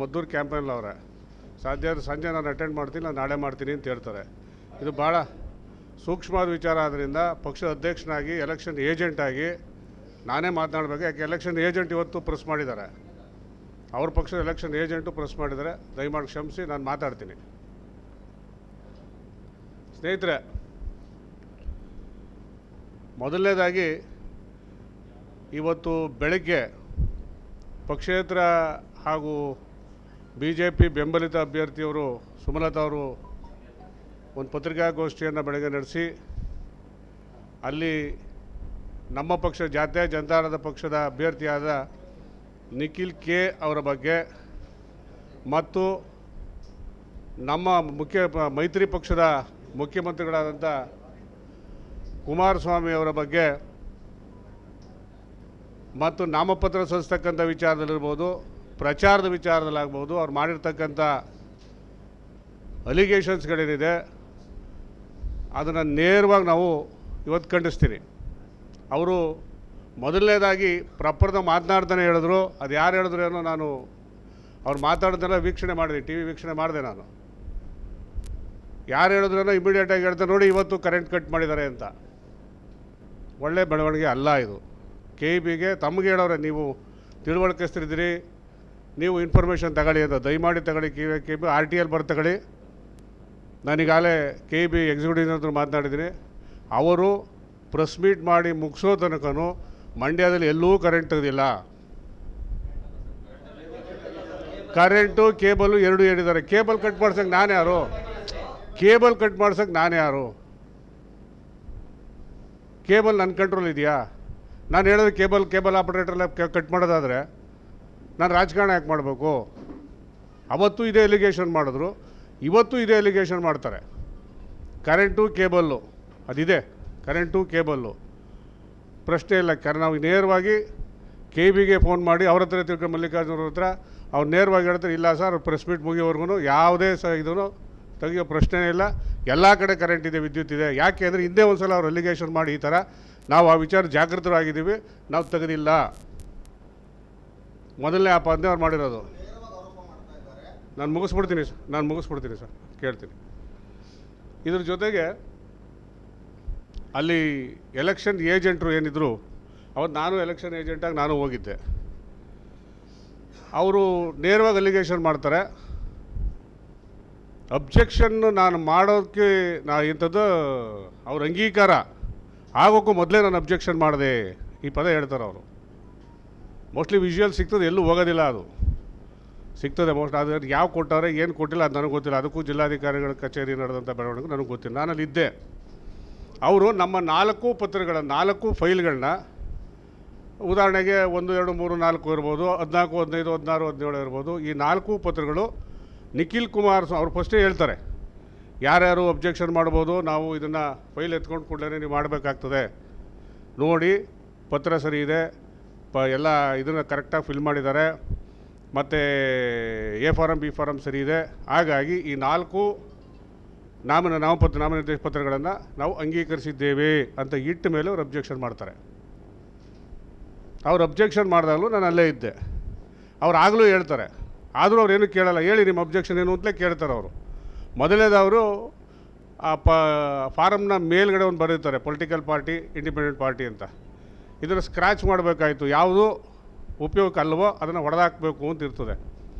ಮದ್ದೂರು ಕ್ಯಾಂಪೇನಲ್ಲಿ ಅವರೇ ಸಾಧ್ಯ ಆದರೆ ಸಂಜೆ ನಾನು ಅಟೆಂಡ್ ಮಾಡ್ತೀನಿ, ನಾನು ನಾಳೆ ಮಾಡ್ತೀನಿ ಅಂತ ಹೇಳ್ತಾರೆ. ಇದು ಭಾಳ ಸೂಕ್ಷ್ಮವಾದ ವಿಚಾರ. ಆದ್ದರಿಂದ ಪಕ್ಷದ ಅಧ್ಯಕ್ಷನಾಗಿ ಎಲೆಕ್ಷನ್ ಏಜೆಂಟಾಗಿ ನಾನೇ ಮಾತನಾಡಬೇಕು. ಯಾಕೆ ಎಲೆಕ್ಷನ್ ಏಜೆಂಟ್ ಇವತ್ತು ಪ್ರೆಸ್ ಮಾಡಿದ್ದಾರೆ, ಅವ್ರ ಪಕ್ಷದ ಎಲೆಕ್ಷನ್ ಏಜೆಂಟು ಪ್ರೆಸ್ ಮಾಡಿದ್ದಾರೆ. ದಯಮಾಡಿ ಕ್ಷಮಿಸಿ, ನಾನು ಮಾತಾಡ್ತೀನಿ. ಸ್ನೇಹಿತರೆ, ಮೊದಲನೇದಾಗಿ ಇವತ್ತು ಬೆಳಗ್ಗೆ ಪಕ್ಷೇತರ ಹಾಗೂ BJP ಬೆಂಬಲಿತ ಅಭ್ಯರ್ಥಿಯವರು ಸುಮಲತಾ ಅವರು ಒಂದು ಪತ್ರಿಕಾಗೋಷ್ಠಿಯನ್ನು ಬೆಳಗ್ಗೆ ನಡೆಸಿ ಅಲ್ಲಿ ನಮ್ಮ ಪಕ್ಷ ಜಾತ್ಯ ಜನತಾದಳದ ಪಕ್ಷದ ಅಭ್ಯರ್ಥಿಯಾದ ನಿಖಿಲ್ ಕೆ ಅವರ ಬಗ್ಗೆ ಮತ್ತು ನಮ್ಮ ಮೈತ್ರಿ ಪಕ್ಷದ ಮುಖ್ಯಮಂತ್ರಿಗಳಾದಂಥ ಕುಮಾರಸ್ವಾಮಿ ಅವರ ಬಗ್ಗೆ ಮತ್ತು ನಾಮಪತ್ರ ಸಲ್ಲಿಸ್ತಕ್ಕಂಥ ವಿಚಾರದಲ್ಲಿರ್ಬೋದು, ಪ್ರಚಾರದ ವಿಚಾರದಲ್ಲಾಗ್ಬೋದು, ಅವ್ರು ಮಾಡಿರ್ತಕ್ಕಂಥ ಅಲಿಗೇಷನ್ಸ್ಗಳೇನಿದೆ ಅದನ್ನು ನೇರವಾಗಿ ನಾವು ಇವತ್ತು ಖಂಡಿಸ್ತೀವಿ. ಅವರು ಮೊದಲನೇದಾಗಿ ಪ್ರಪರದ ಮಾತನಾಡ್ತಾನೆ ಹೇಳಿದ್ರು. ಅದು ಯಾರು ಹೇಳಿದ್ರು ಏನೋ, ನಾನು ಅವ್ರು ಮಾತಾಡೋದೆಲ್ಲ ವೀಕ್ಷಣೆ ಮಾಡಿದೆ, TV ವೀಕ್ಷಣೆ ಮಾಡಿದೆ ನಾನು. ಯಾರು ಹೇಳಿದ್ರೇನೋ ಇಮಿಡಿಯೇಟಾಗಿ ಹೇಳ್ತಾರೆ, ನೋಡಿ ಇವತ್ತು ಕರೆಂಟ್ ಕಟ್ ಮಾಡಿದ್ದಾರೆ ಅಂತ. ಒಳ್ಳೆ ಬೆಳವಣಿಗೆ ಅಲ್ಲ ಇದು. KEBಗೆ ತಮಗೆ ಹೇಳೋರೆ, ನೀವು ತಿಳುವಳಿಕೆಸ್ತಿದ್ದೀರಿ, ನೀವು ಇನ್ಫಾರ್ಮೇಷನ್ ತಗೊಳ್ಳಿ ಅಂತ. ದಯಮಾಡಿ ತಗೊಳ್ಳಿ, KEB RTL ಬರ್ ತಗೊಳ್ಳಿ. ನಾನೀಗಾಗಲೇ KEB ಎಕ್ಸಿಕ್ಯೂಟಿವ್ ಹತ್ರ ಮಾತನಾಡಿದ್ದೀನಿ. ಅವರು ಪ್ರೆಸ್ ಮೀಟ್ ಮಾಡಿ ಮುಗಿಸೋ ತನಕನೂ ಮಂಡ್ಯದಲ್ಲಿ ಎಲ್ಲೂ ಕರೆಂಟ್ ತೆಗೆದಿಲ್ಲ. ಕರೆಂಟು ಕೇಬಲು ಎರಡೂ ಹೇಳಿದ್ದಾರೆ. ಕೇಬಲ್ ಕಟ್ ಮಾಡ್ಸೋಕ್ಕೆ ನಾನು ಯಾರು? ಕೇಬಲ್ ಕಟ್ ಮಾಡ್ಸೋಕ್ಕೆ ನಾನು ಯಾರು? ಕೇಬಲ್ ನನ್ನ ಕಂಟ್ರೋಲ್ ಇದೆಯಾ? ನಾನು ಹೇಳಿದ್ರೆ ಕೇಬಲ್ ಆಪರೇಟರ್ಲ್ಲ ಕಟ್ ಮಾಡೋದಾದರೆ ನಾನು ರಾಜಕಾರಣ ಯಾಕೆ ಮಾಡಬೇಕು? ಅವತ್ತು ಇದೇ ಎಲಿಗೇಷನ್ ಮಾಡಿದ್ರು, ಇವತ್ತು ಇದೇ ಎಲಿಗೇಷನ್ ಮಾಡ್ತಾರೆ. ಕರೆಂಟು ಕೇಬಲ್ಲು ಅದಿದೆ, ಕರೆಂಟು ಕೇಬಲ್ಲು ಪ್ರಶ್ನೆ ಇಲ್ಲ. ನಾವು ನೇರವಾಗಿ KEBಗೆ ಫೋನ್ ಮಾಡಿ ಅವ್ರ ಹತ್ರ ತಿಳ್ಕೊಂಡು ಮಲ್ಲಿಕಾರ್ಜುನ ಹತ್ರ ಅವ್ರು ನೇರವಾಗಿ ಹೇಳ್ತಾರೆ, ಇಲ್ಲ ಸರ್ ಪ್ರೆಸ್ ಮೀಟ್ ಮುಗಿಯೋವರೆಗೂ ಯಾವುದೇ ಇದನ್ನು ತೆಗಿಯೋ ಪ್ರಶ್ನೆ ಇಲ್ಲ, ಎಲ್ಲ ಕಡೆ ಕರೆಂಟ್ ಇದೆ, ವಿದ್ಯುತ್ ಇದೆ. ಯಾಕೆ ಅಂದರೆ ಹಿಂದೆ ಒಂದು ಸಲ ಅವ್ರು ಅಲಿಗೇಷನ್ ಮಾಡಿ ಈ ಥರ ನಾವು ಆ ವಿಚಾರ ಜಾಗೃತರಾಗಿದ್ದೀವಿ, ನಾವು ತೆಗೆದಿಲ್ಲ. ಮೊದಲನೇ ಆಪಾದನೆ ಅವ್ರು ಮಾಡಿರೋದು. ನಾನು ಮುಗಿಸ್ಬಿಡ್ತೀನಿ ಸರ್, ಕೇಳ್ತೀನಿ. ಇದ್ರ ಜೊತೆಗೆ ಅಲ್ಲಿ ಎಲೆಕ್ಷನ್ ಏಜೆಂಟ್ರು ಏನಿದ್ರು, ಅವತ್ತು ನಾನು ಎಲೆಕ್ಷನ್ ಏಜೆಂಟಾಗಿ ನಾನು ಹೋಗಿದ್ದೆ. ಅವರು ನೇರವಾಗಿ ಅಲಿಗೇಷನ್ ಮಾಡ್ತಾರೆ. ಅಬ್ಜೆಕ್ಷನ್ನು ನಾನು ಮಾಡೋದಕ್ಕೆ ಇಂಥದ್ದು ಅವ್ರ ಅಂಗೀಕಾರ ಆಗೋಕ್ಕೂ ಮೊದಲೇ ನಾನು ಅಬ್ಜೆಕ್ಷನ್ ಮಾಡಿದೆ ಈ ಪದ ಹೇಳ್ತಾರೆ ಅವರು. ಮೋಸ್ಟ್ಲಿ ವಿಜುವಲ್ ಸಿಗ್ತದೆ, ಎಲ್ಲೂ ಹೋಗೋದಿಲ್ಲ, ಅದು ಸಿಗ್ತದೆ ಮೋಸ್ಟ್. ಅದು ಯಾವ ಕೊಟ್ಟಾರೆ ಏನು ಕೊಟ್ಟಿಲ್ಲ ಅದು ನನಗೆ ಗೊತ್ತಿಲ್ಲ. ಅದಕ್ಕೂ ಜಿಲ್ಲಾಧಿಕಾರಿಗಳ ಕಚೇರಿ ನಡೆದಂಥ ಬೆಳವಣಿಗೆ ನನಗೆ ಗೊತ್ತಿಲ್ಲ, ನಾನಲ್ಲಿ ಇದ್ದೆ. ಅವರು ನಮ್ಮ 4 ಪತ್ರಗಳ 4 ಫೈಲ್ಗಳನ್ನ, ಉದಾಹರಣೆಗೆ 1, 2, 3, 4 ಇರ್ಬೋದು, 14, 15, 16, 17 ಇರ್ಬೋದು. ಈ 4 ಪತ್ರಗಳು ನಿಖಿಲ್ ಕುಮಾರಸ್ವಾಮಿ ಅವ್ರು ಫಸ್ಟೇ ಹೇಳ್ತಾರೆ, ಯಾರ್ಯಾರು ಅಬ್ಜೆಕ್ಷನ್ ಮಾಡ್ಬೋದು, ನಾವು ಇದನ್ನು ಫೈಲ್ ಎತ್ಕೊಂಡು ಕೂಡಲೇ ನೀವು ಮಾಡಬೇಕಾಗ್ತದೆ, ನೋಡಿ ಪತ್ರ ಸರಿ ಇದೆ, ಎಲ್ಲ ಇದನ್ನು ಕರೆಕ್ಟಾಗಿ ಫಿಲ್ ಮಾಡಿದ್ದಾರೆ, ಮತ್ತು A ಫಾರಮ್ B ಫಾರಮ್ ಸರಿ ಇದೆ. ಹಾಗಾಗಿ ಈ 4 ನಾಮನಿರ್ದೇಶ ಪತ್ರಗಳನ್ನು ನಾವು ಅಂಗೀಕರಿಸಿದ್ದೇವೆ ಅಂತ ಇಟ್ಟ ಮೇಲೆ ಅವ್ರು ಅಬ್ಜೆಕ್ಷನ್ ಮಾಡ್ತಾರೆ. ಅವ್ರು ಅಬ್ಜೆಕ್ಷನ್ ಮಾಡಿದಾಗಲೂ ನಾನು ಅಲ್ಲೇ ಇದ್ದೆ. ಅವ್ರು ಆಗಲೂ ಹೇಳ್ತಾರೆ, ಆದರೂ ಅವ್ರು ಏನೂ ಕೇಳಲ್ಲ. ಹೇಳಿ ನಿಮ್ಮ ಅಬ್ಜೆಕ್ಷನ್ ಏನು ಅಂತಲೇ ಕೇಳ್ತಾರೆ ಅವರು. ಮೊದಲನೇದವರು ಆ ಫಾರಮ್ನ ಮೇಲ್ಗಡೆ ಒಂದು ಬರೀತಾರೆ, ಪೊಲಿಟಿಕಲ್ ಪಾರ್ಟಿ, ಇಂಡಿಪೆಂಡೆಂಟ್ ಪಾರ್ಟಿ ಅಂತ. ಇದನ್ನು ಸ್ಕ್ರ್ಯಾಚ್ ಮಾಡಬೇಕಾಯಿತು, ಯಾವುದು ಉಪಯೋಗಕ್ಕೆ ಅಲ್ವೋ ಅದನ್ನು ಹೊಡೆದಾಕಬೇಕು ಅಂತ ಇರ್ತದೆ.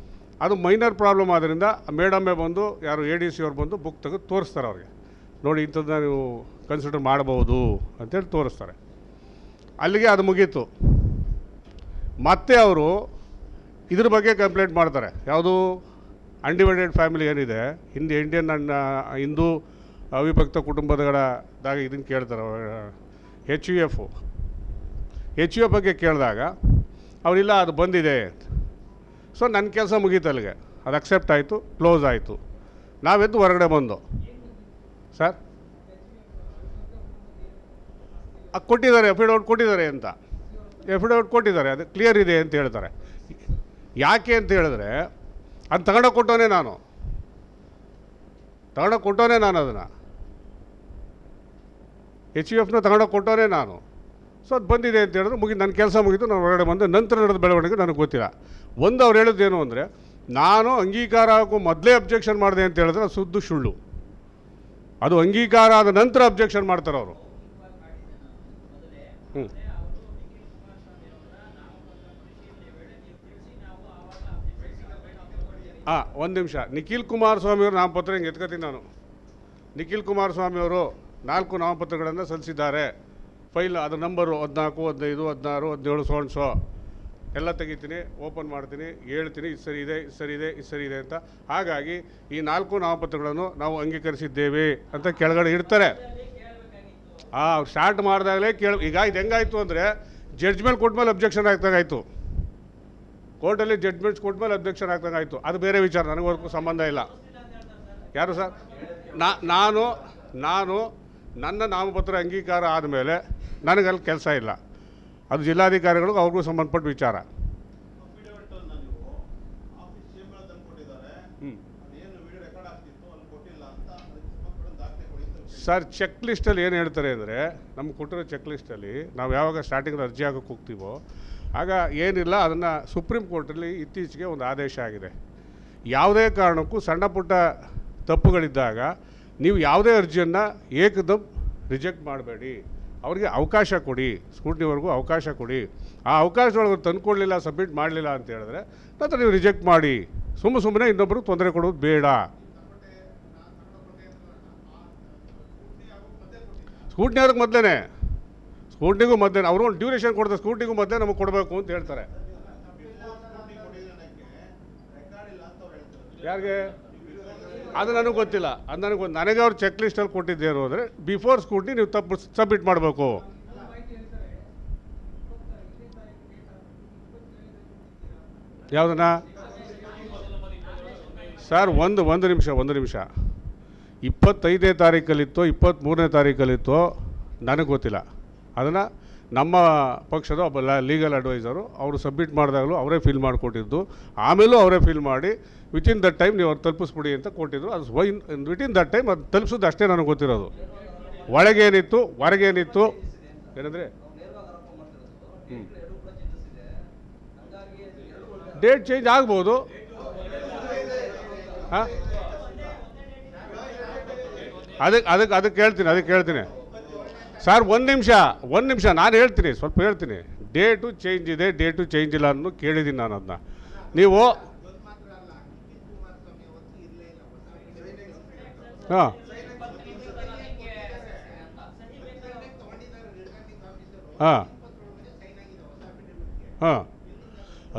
ಅದು ಮೈನರ್ ಪ್ರಾಬ್ಲಮ್ ಆದ್ದರಿಂದ ಮೇಡಮ್ಮೇ ಬಂದು, ಯಾರು ADC ಅವ್ರು ಬಂದು ಬುಕ್ ತೆಗೆದು ತೋರಿಸ್ತಾರೆ ಅವ್ರಿಗೆ, ನೋಡಿ ಇಂಥದ್ದನ್ನ ನೀವು ಕನ್ಸಿಡರ್ ಮಾಡ್ಬೋದು ಅಂತೇಳಿ ತೋರಿಸ್ತಾರೆ. ಅಲ್ಲಿಗೆ ಅದು ಮುಗೀತು. ಮತ್ತೆ ಅವರು ಇದ್ರ ಬಗ್ಗೆ ಕಂಪ್ಲೇಂಟ್ ಮಾಡ್ತಾರೆ. ಯಾವುದು ಅನ್ಡಿವೈಡೆಡ್ ಫ್ಯಾಮಿಲಿ ಏನಿದೆ, ಇಂಡಿಯನ್ ಹಿಂದೂ ಅವಿಭಕ್ತ ಕುಟುಂಬದಗಳಾಗ ಇದನ್ನು ಕೇಳ್ತಾರೆ. HUF ಬಗ್ಗೆ ಕೇಳಿದಾಗ ಅವರಿಲ್ಲ ಅದು ಬಂದಿದೆ. ಸೊ ನನ್ನ ಕೆಲಸ ಮುಗೀತು ಅಲ್ಲಿಗೆ, ಅದು ಅಕ್ಸೆಪ್ಟ್ ಆಯಿತು, ಕ್ಲೋಸ್ ಆಯಿತು. ನಾವೆದ್ದು ಹೊರಗಡೆ ಬಂದು, ಸರ್ ಕೊಟ್ಟಿದ್ದಾರೆ, ಎಫಿಡವಿಟ್ ಕೊಟ್ಟಿದ್ದಾರೆ ಅಂತ, ಎಫಿಡವಿಟ್ ಕೊಟ್ಟಿದ್ದಾರೆ, ಅದು ಕ್ಲಿಯರ್ ಇದೆ ಅಂತ ಹೇಳ್ತಾರೆ. ಯಾಕೆ ಅಂತ ಹೇಳಿದ್ರೆ ಅದು ತಗೊಂಡೋಗಿ ಕೊಟ್ಟವನೇ ನಾನು ಅದನ್ನು HUFನ ತಗೊಂಡೋಗಿ ಕೊಟ್ಟವನೇ ನಾನು. ಸೊ ಅದು ಬಂದಿದೆ ಅಂತ ಹೇಳಿದ್ರು, ನನ್ನ ಕೆಲಸ ಮುಗಿತು, ನಾನು ಹೊರಗಡೆ ಬಂದು ನಂತರ ನಡೆದ ಬೆಳವಣಿಗೆ ನನಗೆ ಗೊತ್ತಿಲ್ಲ. ಒಂದು ಅವ್ರು ಹೇಳಿದ್ದೇನು ಅಂದರೆ, ನಾನು ಅಂಗೀಕಾರ ಹಾಕೋ ಮೊದಲೇ ಅಬ್ಜೆಕ್ಷನ್ ಮಾಡಿದೆ ಅಂತ ಹೇಳಿದ್ರೆ ಅದು ಸುದ್ದು ಸುಳ್ಳು. ಅದು ಅಂಗೀಕಾರ ಆದ ನಂತರ ಅಬ್ಜೆಕ್ಷನ್ ಮಾಡ್ತಾರೆ ಅವರು. ಒಂದು ನಿಮಿಷ. ನಿಖಿಲ್ ಕುಮಾರಸ್ವಾಮಿಯವರು ನಾಮಪತ್ರ ಹಿಂಗೆ ಎತ್ಕೊತೀನಿ ನಾನು. ನಿಖಿಲ್ ಕುಮಾರಸ್ವಾಮಿಯವರು 4 ನಾಮಪತ್ರಗಳನ್ನು ಸಲ್ಲಿಸಿದ್ದಾರೆ. ಫೈಲ್ ಅದರ ನಂಬರು 14, 15, 16, 17 ಸೋನ್ಸೋ ಎಲ್ಲ ತೆಗಿತೀನಿ, ಓಪನ್ ಮಾಡ್ತೀನಿ, ಹೇಳ್ತೀನಿ ಇದು ಸರಿ ಇದೆ, ಇದು ಸರಿ ಇದೆ, ಇದು ಸರಿ ಇದೆ ಅಂತ. ಹಾಗಾಗಿ ಈ 4 ನಾಮಪತ್ರಗಳನ್ನು ನಾವು ಅಂಗೀಕರಿಸಿದ್ದೇವೆ ಅಂತ ಕೆಳಗಡೆ ಇಡ್ತಾರೆ. ಅವ್ರು ಸ್ಟಾರ್ಟ್ ಮಾಡಿದಾಗಲೇ ಈಗ ಇದು ಹೆಂಗಾಯಿತು ಅಂದರೆ ಜಡ್ಜ್ಮೆಂಟ್ ಕೊಟ್ಮೇಲೆ ಅಬ್ಜೆಕ್ಷನ್ ಆಗ್ದಂಗಾಯಿತು. ಕೋರ್ಟಲ್ಲಿ ಜಡ್ಜ್ಮೆಂಟ್ಸ್ ಕೊಟ್ಮೇಲೆ ಅಬ್ಜೆಕ್ಷನ್ ಆಗ್ದಂಗಾಯಿತು. ಅದು ಬೇರೆ ವಿಚಾರ, ನನಗವರೆಗೂ ಸಂಬಂಧ ಇಲ್ಲ. ಯಾರು ಸರ್? ನಾನು ನನ್ನ ನಾಮಪತ್ರ ಅಂಗೀಕಾರ ಆದಮೇಲೆ ನನಗಲ್ಲಿ ಕೆಲಸ ಇಲ್ಲ. ಅದು ಜಿಲ್ಲಾಧಿಕಾರಿಗಳಿಗೂ ಅವ್ರಿಗೂ ಸಂಬಂಧಪಟ್ಟ ವಿಚಾರ. ಸರ್, ಚೆಕ್ ಲಿಸ್ಟಲ್ಲಿ ಏನು ಹೇಳ್ತಾರೆ ಅಂದರೆ, ನಮ್ಗೆ ಕೊಟ್ಟಿರೋ ಚೆಕ್ ಲಿಸ್ಟಲ್ಲಿ ನಾವು ಯಾವಾಗ ಸ್ಟಾರ್ಟಿಂಗ್ ಅರ್ಜಿ ಹಾಕೋಕ್ಕೆ ಹೋಗ್ತೀವೋ ಆಗ ಏನಿಲ್ಲ, ಅದನ್ನು ಸುಪ್ರೀಂ ಕೋರ್ಟಲ್ಲಿ ಇತ್ತೀಚೆಗೆ ಒಂದು ಆದೇಶ ಆಗಿದೆ. ಯಾವುದೇ ಕಾರಣಕ್ಕೂ ಸಣ್ಣ ಪುಟ್ಟ ತಪ್ಪುಗಳಿದ್ದಾಗ ನೀವು ಯಾವುದೇ ಅರ್ಜಿಯನ್ನು ಏಕದಮ್ ರಿಜೆಕ್ಟ್ ಮಾಡಬೇಡಿ, ಅವ್ರಿಗೆ ಅವಕಾಶ ಕೊಡಿ, ಸ್ಕ್ರೂಟಿನಿವರೆಗೂ ಅವಕಾಶ ಕೊಡಿ. ಆ ಅವಕಾಶದೊಳಗೆ ತಂದುಕೊಡ್ಲಿಲ್ಲ, ಸಬ್ಮಿಟ್ ಮಾಡಲಿಲ್ಲ ಅಂತ ಹೇಳಿದ್ರೆ ನಂತರ ನೀವು ರಿಜೆಕ್ಟ್ ಮಾಡಿ. ಸುಮ್ಮನೆ ಇನ್ನೊಬ್ಬರು ತೊಂದರೆ ಕೊಡೋದು ಬೇಡ. ಸ್ಕ್ರೂಟಿನಿಯವ್ರಿಗೆ ಸ್ಕ್ರೂಟಿನಿಗೂ ಮೊದಲೇ ಅವರು ಒಂದು ಡ್ಯೂರೇಷನ್ ಕೊಡ್ತಾರೆ. ಸ್ಕ್ರೂಟಿನಿಗೂ ಮೊದಲೇ ನಮಗೆ ಕೊಡಬೇಕು ಅಂತ ಹೇಳ್ತಾರೆ. ಯಾರಿಗೆ? ಅದು ನನಗೆ ಗೊತ್ತಿಲ್ಲ. ಅದು ನನಗೆ ಅವ್ರು ಚೆಕ್ ಲಿಸ್ಟಲ್ಲಿ ಕೊಟ್ಟಿದ್ದೇನು ಅಂದರೆ ಬಿಫೋರ್ ಸ್ಕ್ರೂಟಿನಿ ನೀವು ತಪ್ಪು ಸಬ್ಮಿಟ್ ಮಾಡಬೇಕು. ಯಾವುದನ್ನ ಸರ್? ಒಂದು ನಿಮಿಷ 25ನೇ ತಾರೀಕಲ್ಲಿತ್ತೋ 23ನೇ ತಾರೀಕಲ್ಲಿತ್ತೋ ನನಗೆ ಗೊತ್ತಿಲ್ಲ. ಅದನ್ನು ನಮ್ಮ ಪಕ್ಷದ ಒಬ್ಬ ಲೀಗಲ್ ಅಡ್ವೈಸರು ಅವರು ಸಬ್ಮಿಟ್ ಮಾಡಿದಾಗಲೂ ಅವರೇ ಫಿಲ್ ಮಾಡಿಕೊಟ್ಟಿದ್ದು, ಆಮೇಲೂ ಅವರೇ ಫಿಲ್ ಮಾಡಿ ವಿತಿನ್ ದಟ್ ಟೈಮ್ ನೀವು ಅವ್ರು ತಲುಪಿಸ್ಬಿಡಿ ಅಂತ ಕೊಟ್ಟಿದ್ರು. ಅದು ವಿತಿನ್ ದಟ್ ಟೈಮ್ ಅದು ತಲುಪಿಸೋದು ಅಷ್ಟೇ ನನಗೆ ಗೊತ್ತಿರೋದು. ಒಳಗೇನಿತ್ತು ಹೊರಗೇನಿತ್ತು ಏನಂದರೆ ಡೇಟ್ ಚೇಂಜ್ ಆಗ್ಬೋದು. ಹಾಂ, ಅದಕ್ಕೆ ಹೇಳ್ತೀನಿ ಸರ್. ಒಂದು ನಿಮಿಷ ನಾನು ಹೇಳ್ತೀನಿ, ಸ್ವಲ್ಪ ಹೇಳ್ತೀನಿ. ಡೇಟು ಚೇಂಜ್ ಇದೆ, ಡೇಟು ಚೇಂಜ್ ಇಲ್ಲ ಅನ್ನೋ ಕೇಳಿದ್ದೀನಿ ನಾನು. ಅದನ್ನ ನೀವು ಹಾಂ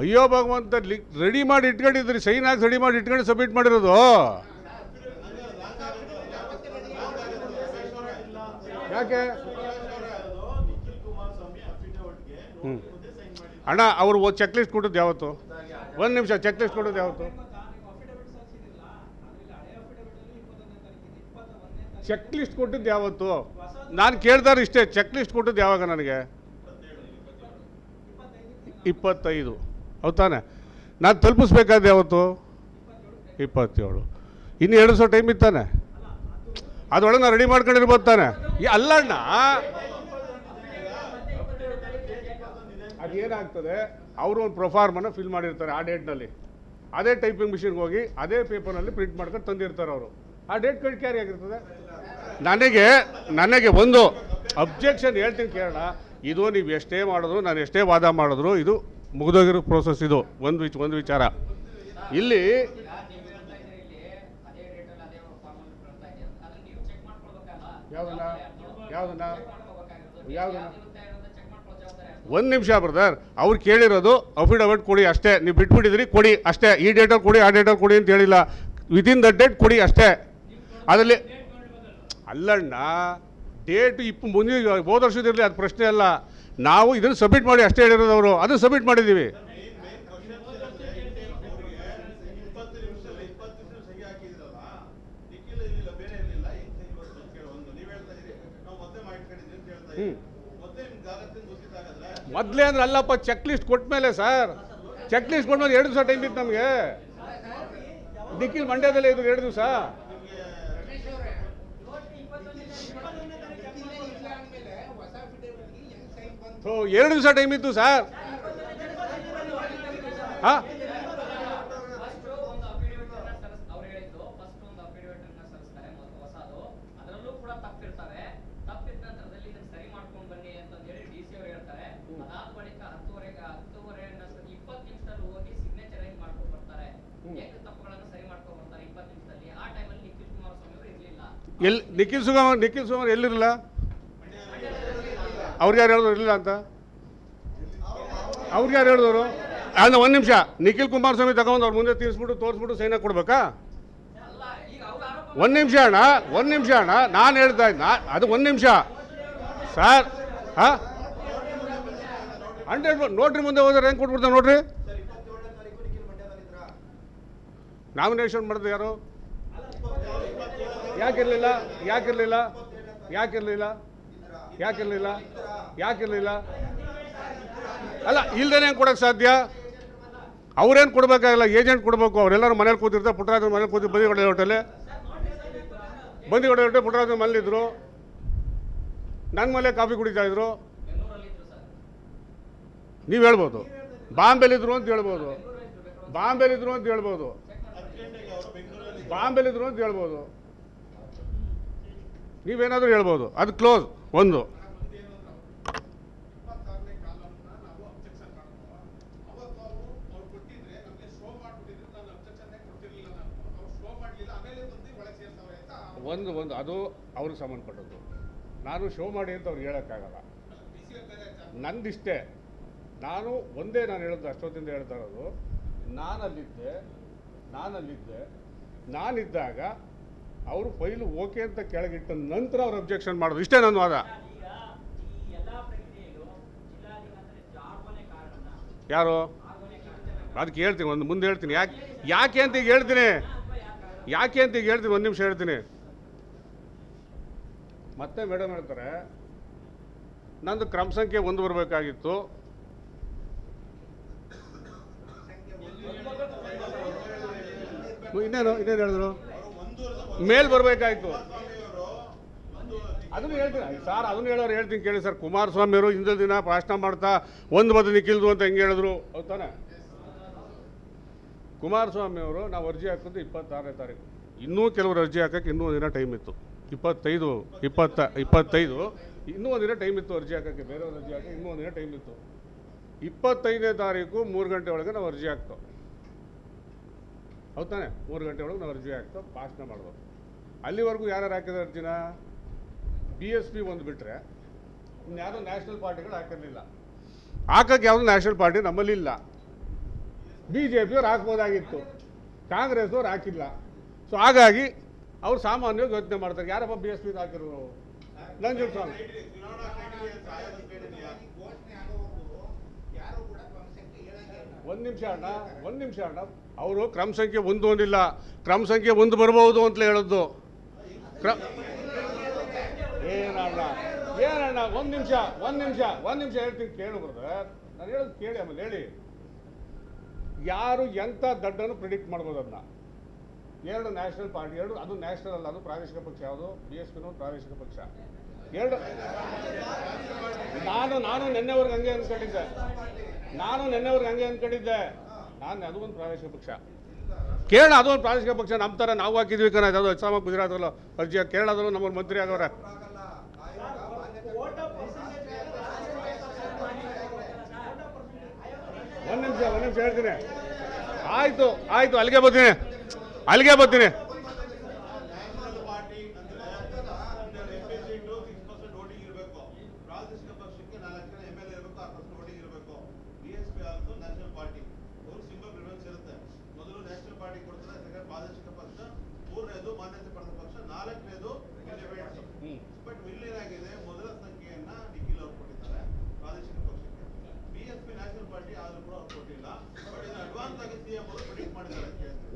ಅಯ್ಯೋ ಭಗವಂತ, ರೆಡಿ ಮಾಡಿ ಇಟ್ಕೊಂಡಿದ್ರಿ, ಸೈನ್ ಹಾಕಿ ರೆಡಿ ಮಾಡಿ ಇಟ್ಕೊಂಡು ಸಬ್ಮಿಟ್ ಮಾಡಿರೋದು. ಯಾಕೆ ಅಣ್ಣ? ಅವರು ಚೆಕ್ ಲಿಸ್ಟ್ ಕೊಟ್ಟದ್ದು ಯಾವತ್ತು? ಒಂದು ನಿಮಿಷ, ಚೆಕ್ ಲಿಸ್ಟ್ ಕೊಟ್ಟದ್ದು ಯಾವತ್ತು? ಚೆಕ್ ಲಿಸ್ಟ್ ಕೊಟ್ಟಿದ್ದು ಯಾವತ್ತು? ನಾನು ಕೇಳ್ದಾರೆ ಇಷ್ಟೇ, ಚೆಕ್ ಲಿಸ್ಟ್ ಕೊಟ್ಟಿದ್ದು ಯಾವಾಗ ನನಗೆ? 25 ಹೌದಾನೆ? ನಾನು ತಲುಪಿಸ್ಬೇಕಾದ ಯಾವತ್ತು? 27. ಇನ್ನು 2 ದಿವಸ ಟೈಮ್ ಇತ್ತಾನೆ. ಅದರೊಳಗೆ ನಾನು ರೆಡಿ ಮಾಡ್ಕೊಂಡಿರ್ಬೋದು ತಾನೆ? ಅಲ್ಲಣ್ಣ, ಅದೇನಾಗ್ತದೆ, ಅವರು ಒಂದು ಪ್ರೊಫಾರ್ಮನ್ನು ಫಿಲ್ ಮಾಡಿರ್ತಾರೆ ಆ ಡೇಟ್ನಲ್ಲಿ. ಅದೇ ಟೈಪಿಂಗ್ ಮಿಷಿನ್ಗೆ ಹೋಗಿ ಅದೇ ಪೇಪರ್ನಲ್ಲಿ ಪ್ರಿಂಟ್ ಮಾಡ್ಕೊಂಡು ತಂದಿರ್ತಾರೆ ಅವರು. ಆ ಡೇಟ್ ಕಾರ್ಡ್ ಕ್ಯಾರಿ ಆಗಿರ್ತದೆ. ನನಗೆ ಒಂದು ಅಬ್ಜೆಕ್ಷನ್ ಹೇಳ್ತೀನಿ ಕೇಳೋಣ. ಇದು ನೀವು ಎಷ್ಟೇ ಮಾಡಿದ್ರು, ನಾನು ಎಷ್ಟೇ ವಾದ ಮಾಡಿದ್ರು, ಇದು ಮುಗಿದೋಗಿರೋ ಪ್ರೋಸೆಸ್. ಇದು ಒಂದು ವಿಚಾರ. ಇಲ್ಲಿ ಯಾವುದನ್ನ ಒಂದು ನಿಮಿಷ ಬ್ರದರ್, ಅವ್ರು ಕೇಳಿರೋದು ಅಫಿಡವಿಟ್ ಕೊಡಿ ಅಷ್ಟೇ. ನೀವು ಬಿಟ್ಬಿಟ್ಟಿದ್ರಿ, ಕೊಡಿ ಅಷ್ಟೇ. ಈ ಡೇಟಲ್ಲಿ ಕೊಡಿ, ಆ ಡೇಟಲ್ಲಿ ಕೊಡಿ ಅಂತ ಹೇಳಿಲ್ಲ. ವಿತಿನ್ ದಟ್ ಡೇಟ್ ಕೊಡಿ ಅಷ್ಟೇ. ಅದರಲ್ಲಿ ಅಲ್ಲಣ್ಣ, ಡೇಟ್ ಮುಂದೆ ಹೋದ ವರ್ಷದಿರಲಿ, ಅದು ಪ್ರಶ್ನೆ ಅಲ್ಲ. ನಾವು ಇದನ್ನು ಸಬ್ಮಿಟ್ ಮಾಡಿ ಅಷ್ಟೇ ಹೇಳಿರೋದು. ಅವರು ಅದನ್ನು ಸಬ್ಮಿಟ್ ಮಾಡಿದ್ದೀವಿ. ಮೊದಲೇ ಅಂದ್ರೆ ಅಲ್ಲಪ್ಪ, ಚೆಕ್ ಲಿಸ್ಟ್ ಕೊಟ್ಟ ಮೇಲೆ ಸರ್. ಚೆಕ್ ಲಿಸ್ಟ್ ಕೊಟ್ಮೇಲೆ 2 ದಿವಸ ಟೈಮ್ ಇತ್ತು ನಮಗೆ. ನಿಖಿಲ್ ಮಂಡ್ಯದಲ್ಲೇ ಇದ್ರು 2 ದಿವಸ. ಸೊ 2 ದಿವಸ ಟೈಮ್ ಇತ್ತು ಸರ್. ಹಾಂ, ಅದಾದ ಬಳಿಕ 10:30 20 ನಿಮಿಷದಲ್ಲಿ ಹೋಗಿ ಸಿಗ್ನೇಚರ್ ಹೆಂಗ್ ಮಾಡ್ಕೊಂಡು ಬರ್ತಾರೆ, ಏಕ ತಪ್ಪುಗಳನ್ನು ಸರಿ ಮಾಡ್ಕೊಂಡು ಬರ್ತಾರೆ 20 ನಿಮಿಷದಲ್ಲಿ. ಆ ಟೈಮಲ್ಲಿ ನಿಖಿಲ್ ಕುಮಾರಸ್ವಾಮಿ ಅವರು ಇರಲಿಲ್ಲ. ನಿಖಿಲ್ ಕುಮಾರ್ ಎಲ್ಲಿರಲಿಲ್ಲ? ಅವ್ರಿಗೆ ಯಾರು ಹೇಳಿದ್ರು ಇರಲಿಲ್ಲ ಅಂತ? ಅವ್ರಿಗೆ ಯಾರು ಹೇಳಿದವರು? ಅಲ್ಲ, ಒಂದು ನಿಮಿಷ. ನಿಖಿಲ್ ಕುಮಾರಸ್ವಾಮಿ ತಗೊಂಡು ಅವ್ರ ಮುಂದೆ ತೋರಿಸ್ಬಿಟ್ಟು ಸೈನ್ ಕೊಡ್ಬೇಕಾ? ಒಂದು ನಿಮಿಷ ಅಣ್ಣ, ನಾನು ಹೇಳ್ತಾ ಇದ್ದ ಅದು ಒಂದು ನಿಮಿಷ ಸರ್. ಹಾಂ, 100 ನೋಡ್ರಿ, ಮುಂದೆ ಹೋದ್ರೆ ಹೆಂಗೆ ಕೊಟ್ಬಿಡ್ತಾರೆ ನೋಡ್ರಿ. ನಾಮಿನೇಷನ್ ಮಾಡಿದ್ರು ಯಾರು? ಯಾಕಿರಲಿಲ್ಲ? ಅಲ್ಲ, ಇಲ್ದೇನೆ ಹೆಂಗೆ ಕೊಡೋಕ್ಕೆ ಸಾಧ್ಯ? ಅವ್ರೇನು ಕೊಡಬೇಕಾಗಿಲ್ಲ, ಏಜೆಂಟ್ ಕೊಡಬೇಕು. ಅವರೆಲ್ಲರೂ ಮನೇಲಿ ಕೂತಿರ್ತಾರೆ. ಪುಟ್ಟರಾಜ ಮನೇಲಿ ಕೂತಿ ಬಂದಿಗಡೆ ಹೋಟೆಲ್ ಪುಟ್ಟರಾಜ ಮನೇಲಿದ್ರು. ನನ್ನ ಮನೆ ಕಾಫಿ ಕುಡಿತಾ ಇದ್ರು. ನೀವು ಹೇಳ್ಬೋದು ಬಾಂಬೆಲಿದ್ರು ಅಂತ ಹೇಳ್ಬೋದು. ನೀವೇನಾದರೂ ಹೇಳ್ಬೋದು. ಅದು ಕ್ಲೋಸ್. ಒಂದು ಅದು ಅವ್ರಿಗೆ ಸಂಬಂಧಪಟ್ಟದ್ದು. ನಾನು ಶೋ ಮಾಡಿ ಅಂತ ಅವ್ರಿಗೆ ಹೇಳೋಕ್ಕಾಗಲ್ಲ. ನಂದಿಷ್ಟೇ. ನಾನು ಹೇಳಿದ್ದು ಅಷ್ಟೊತ್ತಿಂದ ಹೇಳ್ತಾ ಇರೋದು, ನಾನಿದ್ದಾಗ ಅವರು ಫೈಲು ಓಕೆ ಅಂತ ಕೆಳಗಿಟ್ಟ ನಂತರ ಅವ್ರು ಅಬ್ಜೆಕ್ಷನ್ ಮಾಡೋದು. ಇಷ್ಟೇ ನನ್ನ ವಾದ. ಯಾರು? ಅದಕ್ಕೆ ಹೇಳ್ತೀನಿ, ಮುಂದೆ ಹೇಳ್ತೀನಿ. ಯಾಕೆ ಅಂತ ಈಗ ಹೇಳ್ತೀನಿ. ಒಂದು ನಿಮಿಷ ಹೇಳ್ತೀನಿ. ಮತ್ತೆ ಮೇಡಮ್ ಹೇಳ್ತಾರೆ ನಂದು ಕ್ರಮ ಸಂಖ್ಯೆ 1 ಬರಬೇಕಾಗಿತ್ತು. ಇನ್ನೇನು ಹೇಳಿದ್ರು? ಮೇಲ್ ಬರಬೇಕಾಯ್ತು. ಅದನ್ನು ಹೇಳ್ತೀನಿ ಸರ್, ಹೇಳ್ತೀನಿ ಕೇಳಿ ಸರ್. ಕುಮಾರಸ್ವಾಮಿ ಅವರು ಹಿಂದಿನ ದಿನ ಭಾಷಣ ಮಾಡ್ತಾ ಒಂದು ಬದು ನಿಖಿಲ್ದು ಅಂತ ಹೆಂಗೆ ಹೇಳಿದ್ರು ಹೌದಾನೆ? ಕುಮಾರಸ್ವಾಮಿ ಅವರು ನಾವು ಅರ್ಜಿ ಹಾಕಿದ್ದು 26ನೇ ತಾರೀಕು. ಇನ್ನೂ ಕೆಲವರು ಅರ್ಜಿ ಹಾಕೋಕ್ಕೆ ಇನ್ನೂ ಒಂದಿನ ಟೈಮ್ ಇತ್ತು. 25 ಇನ್ನೂ ಒಂದಿನ ಟೈಮ್ ಇತ್ತು ಅರ್ಜಿ ಹಾಕೋಕ್ಕೆ. ಬೇರೆಯವ್ರ ಅರ್ಜಿ ಹಾಕಿ ಇನ್ನೂ ಒಂದಿನ ಟೈಮ್ ಇತ್ತು. 25ನೇ ತಾರೀಕು 3 ಗಂಟೆ ಒಳಗೆ ನಾವು ಅರ್ಜಿ ಹಾಕ್ತೋ ಹೌದಾನೆ? 3 ಗಂಟೆ ಒಳಗೆ ನಾವು ಅರ್ಜಿ ಹಾಕ್ತೋ, ಭಾಷಣ ಮಾಡಿದೋ. ಅಲ್ಲಿವರೆಗೂ ಯಾರು ಹಾಕಿದ ಅರ್ಜಿನ? BSP ಒಂದು ಬಿಟ್ಟರೆ ಇನ್ಯಾವುದೋ ನ್ಯಾಷನಲ್ ಪಾರ್ಟಿಗಳು ಹಾಕಿರಲಿಲ್ಲ. ಹಾಕೋಕ್ಕೆ ಯಾವುದೋ ನ್ಯಾಷನಲ್ ಪಾರ್ಟಿ ನಮ್ಮಲ್ಲಿ ಇಲ್ಲ. BJPಯವ್ರು ಹಾಕ್ಬೋದಾಗಿತ್ತು, ಕಾಂಗ್ರೆಸ್ನವ್ರು ಹಾಕಿಲ್ಲ. ಸೊ ಹಾಗಾಗಿ ಅವ್ರು ಸಾಮಾನ್ಯವಾಗಿ ಯೋಚನೆ ಮಾಡ್ತಾರೆ, ಯಾರಪ್ಪ BSP ಹಾಕಿರೋರು? ನಂಜುಂಡಸ್ವಾಮಿ. ಒಂದು ನಿಮಿಷ ಅಣ್ಣ. ಅವರು ಕ್ರಮ ಸಂಖ್ಯೆ 1 ಒಂದಿಲ್ಲ, ಕ್ರಮ ಸಂಖ್ಯೆ 1 ಬರಬಹುದು ಅಂತಲೇ ಹೇಳೋದು. ಏನಣ್ಣ ಒಂದು ನಿಮಿಷ ಹೇಳ್ತೀನಿ ಕೇಳು ಬ್ರದರ್. ನಾನು ಹೇಳೋದು ಕೇಳಿ, ಆಮೇಲೆ ಹೇಳಿ. ಯಾರು ಎಂಥ ದಡ್ಡನ್ನು ಪ್ರಿಡಿಕ್ಟ್ ಮಾಡ್ಬೋದು ಅದನ್ನ? 2 ನ್ಯಾಷನಲ್ ಪಾರ್ಟಿ, ಅದು ನ್ಯಾಷನಲ್ ಅಲ್ಲ, ಅದು ಪ್ರಾದೇಶಿಕ ಪಕ್ಷ. ಯಾವುದು? BSPನೂ ಪ್ರಾದೇಶಿಕ ಪಕ್ಷ. ನಾನು ನಿನ್ನೆವರೆಗೆ ಹಂಗೆ ಅಂದ್ಕೊಂಡಿದ್ದೆ. ಅದು ಒಂದು ಪ್ರಾದೇಶಿಕ ಪಕ್ಷ. ಕೇರಳ ಅದು ಒಂದು ಪ್ರಾದೇಶಿಕ ಪಕ್ಷ. ನಮ್ಮ ಥರ ನಾವು ಹಾಕಿದ್ವಿ ಕಣ. ಅದು ಅಸ್ಸಾಮ, ಗುಜರಾತಲ್ಲೂ ಅರ್ಜಿ, ಕೇರಳದಲ್ಲೂ ನಮ್ಮಲ್ಲಿ ಮಂತ್ರಿ ಆಗವ್ರೆ. ಒಂದು ನಿಮಿಷ ಹೇಳ್ತೀನಿ. ಆಯಿತು, ಅಲ್ಲಿಗೆ ಬರ್ತೀನಿ.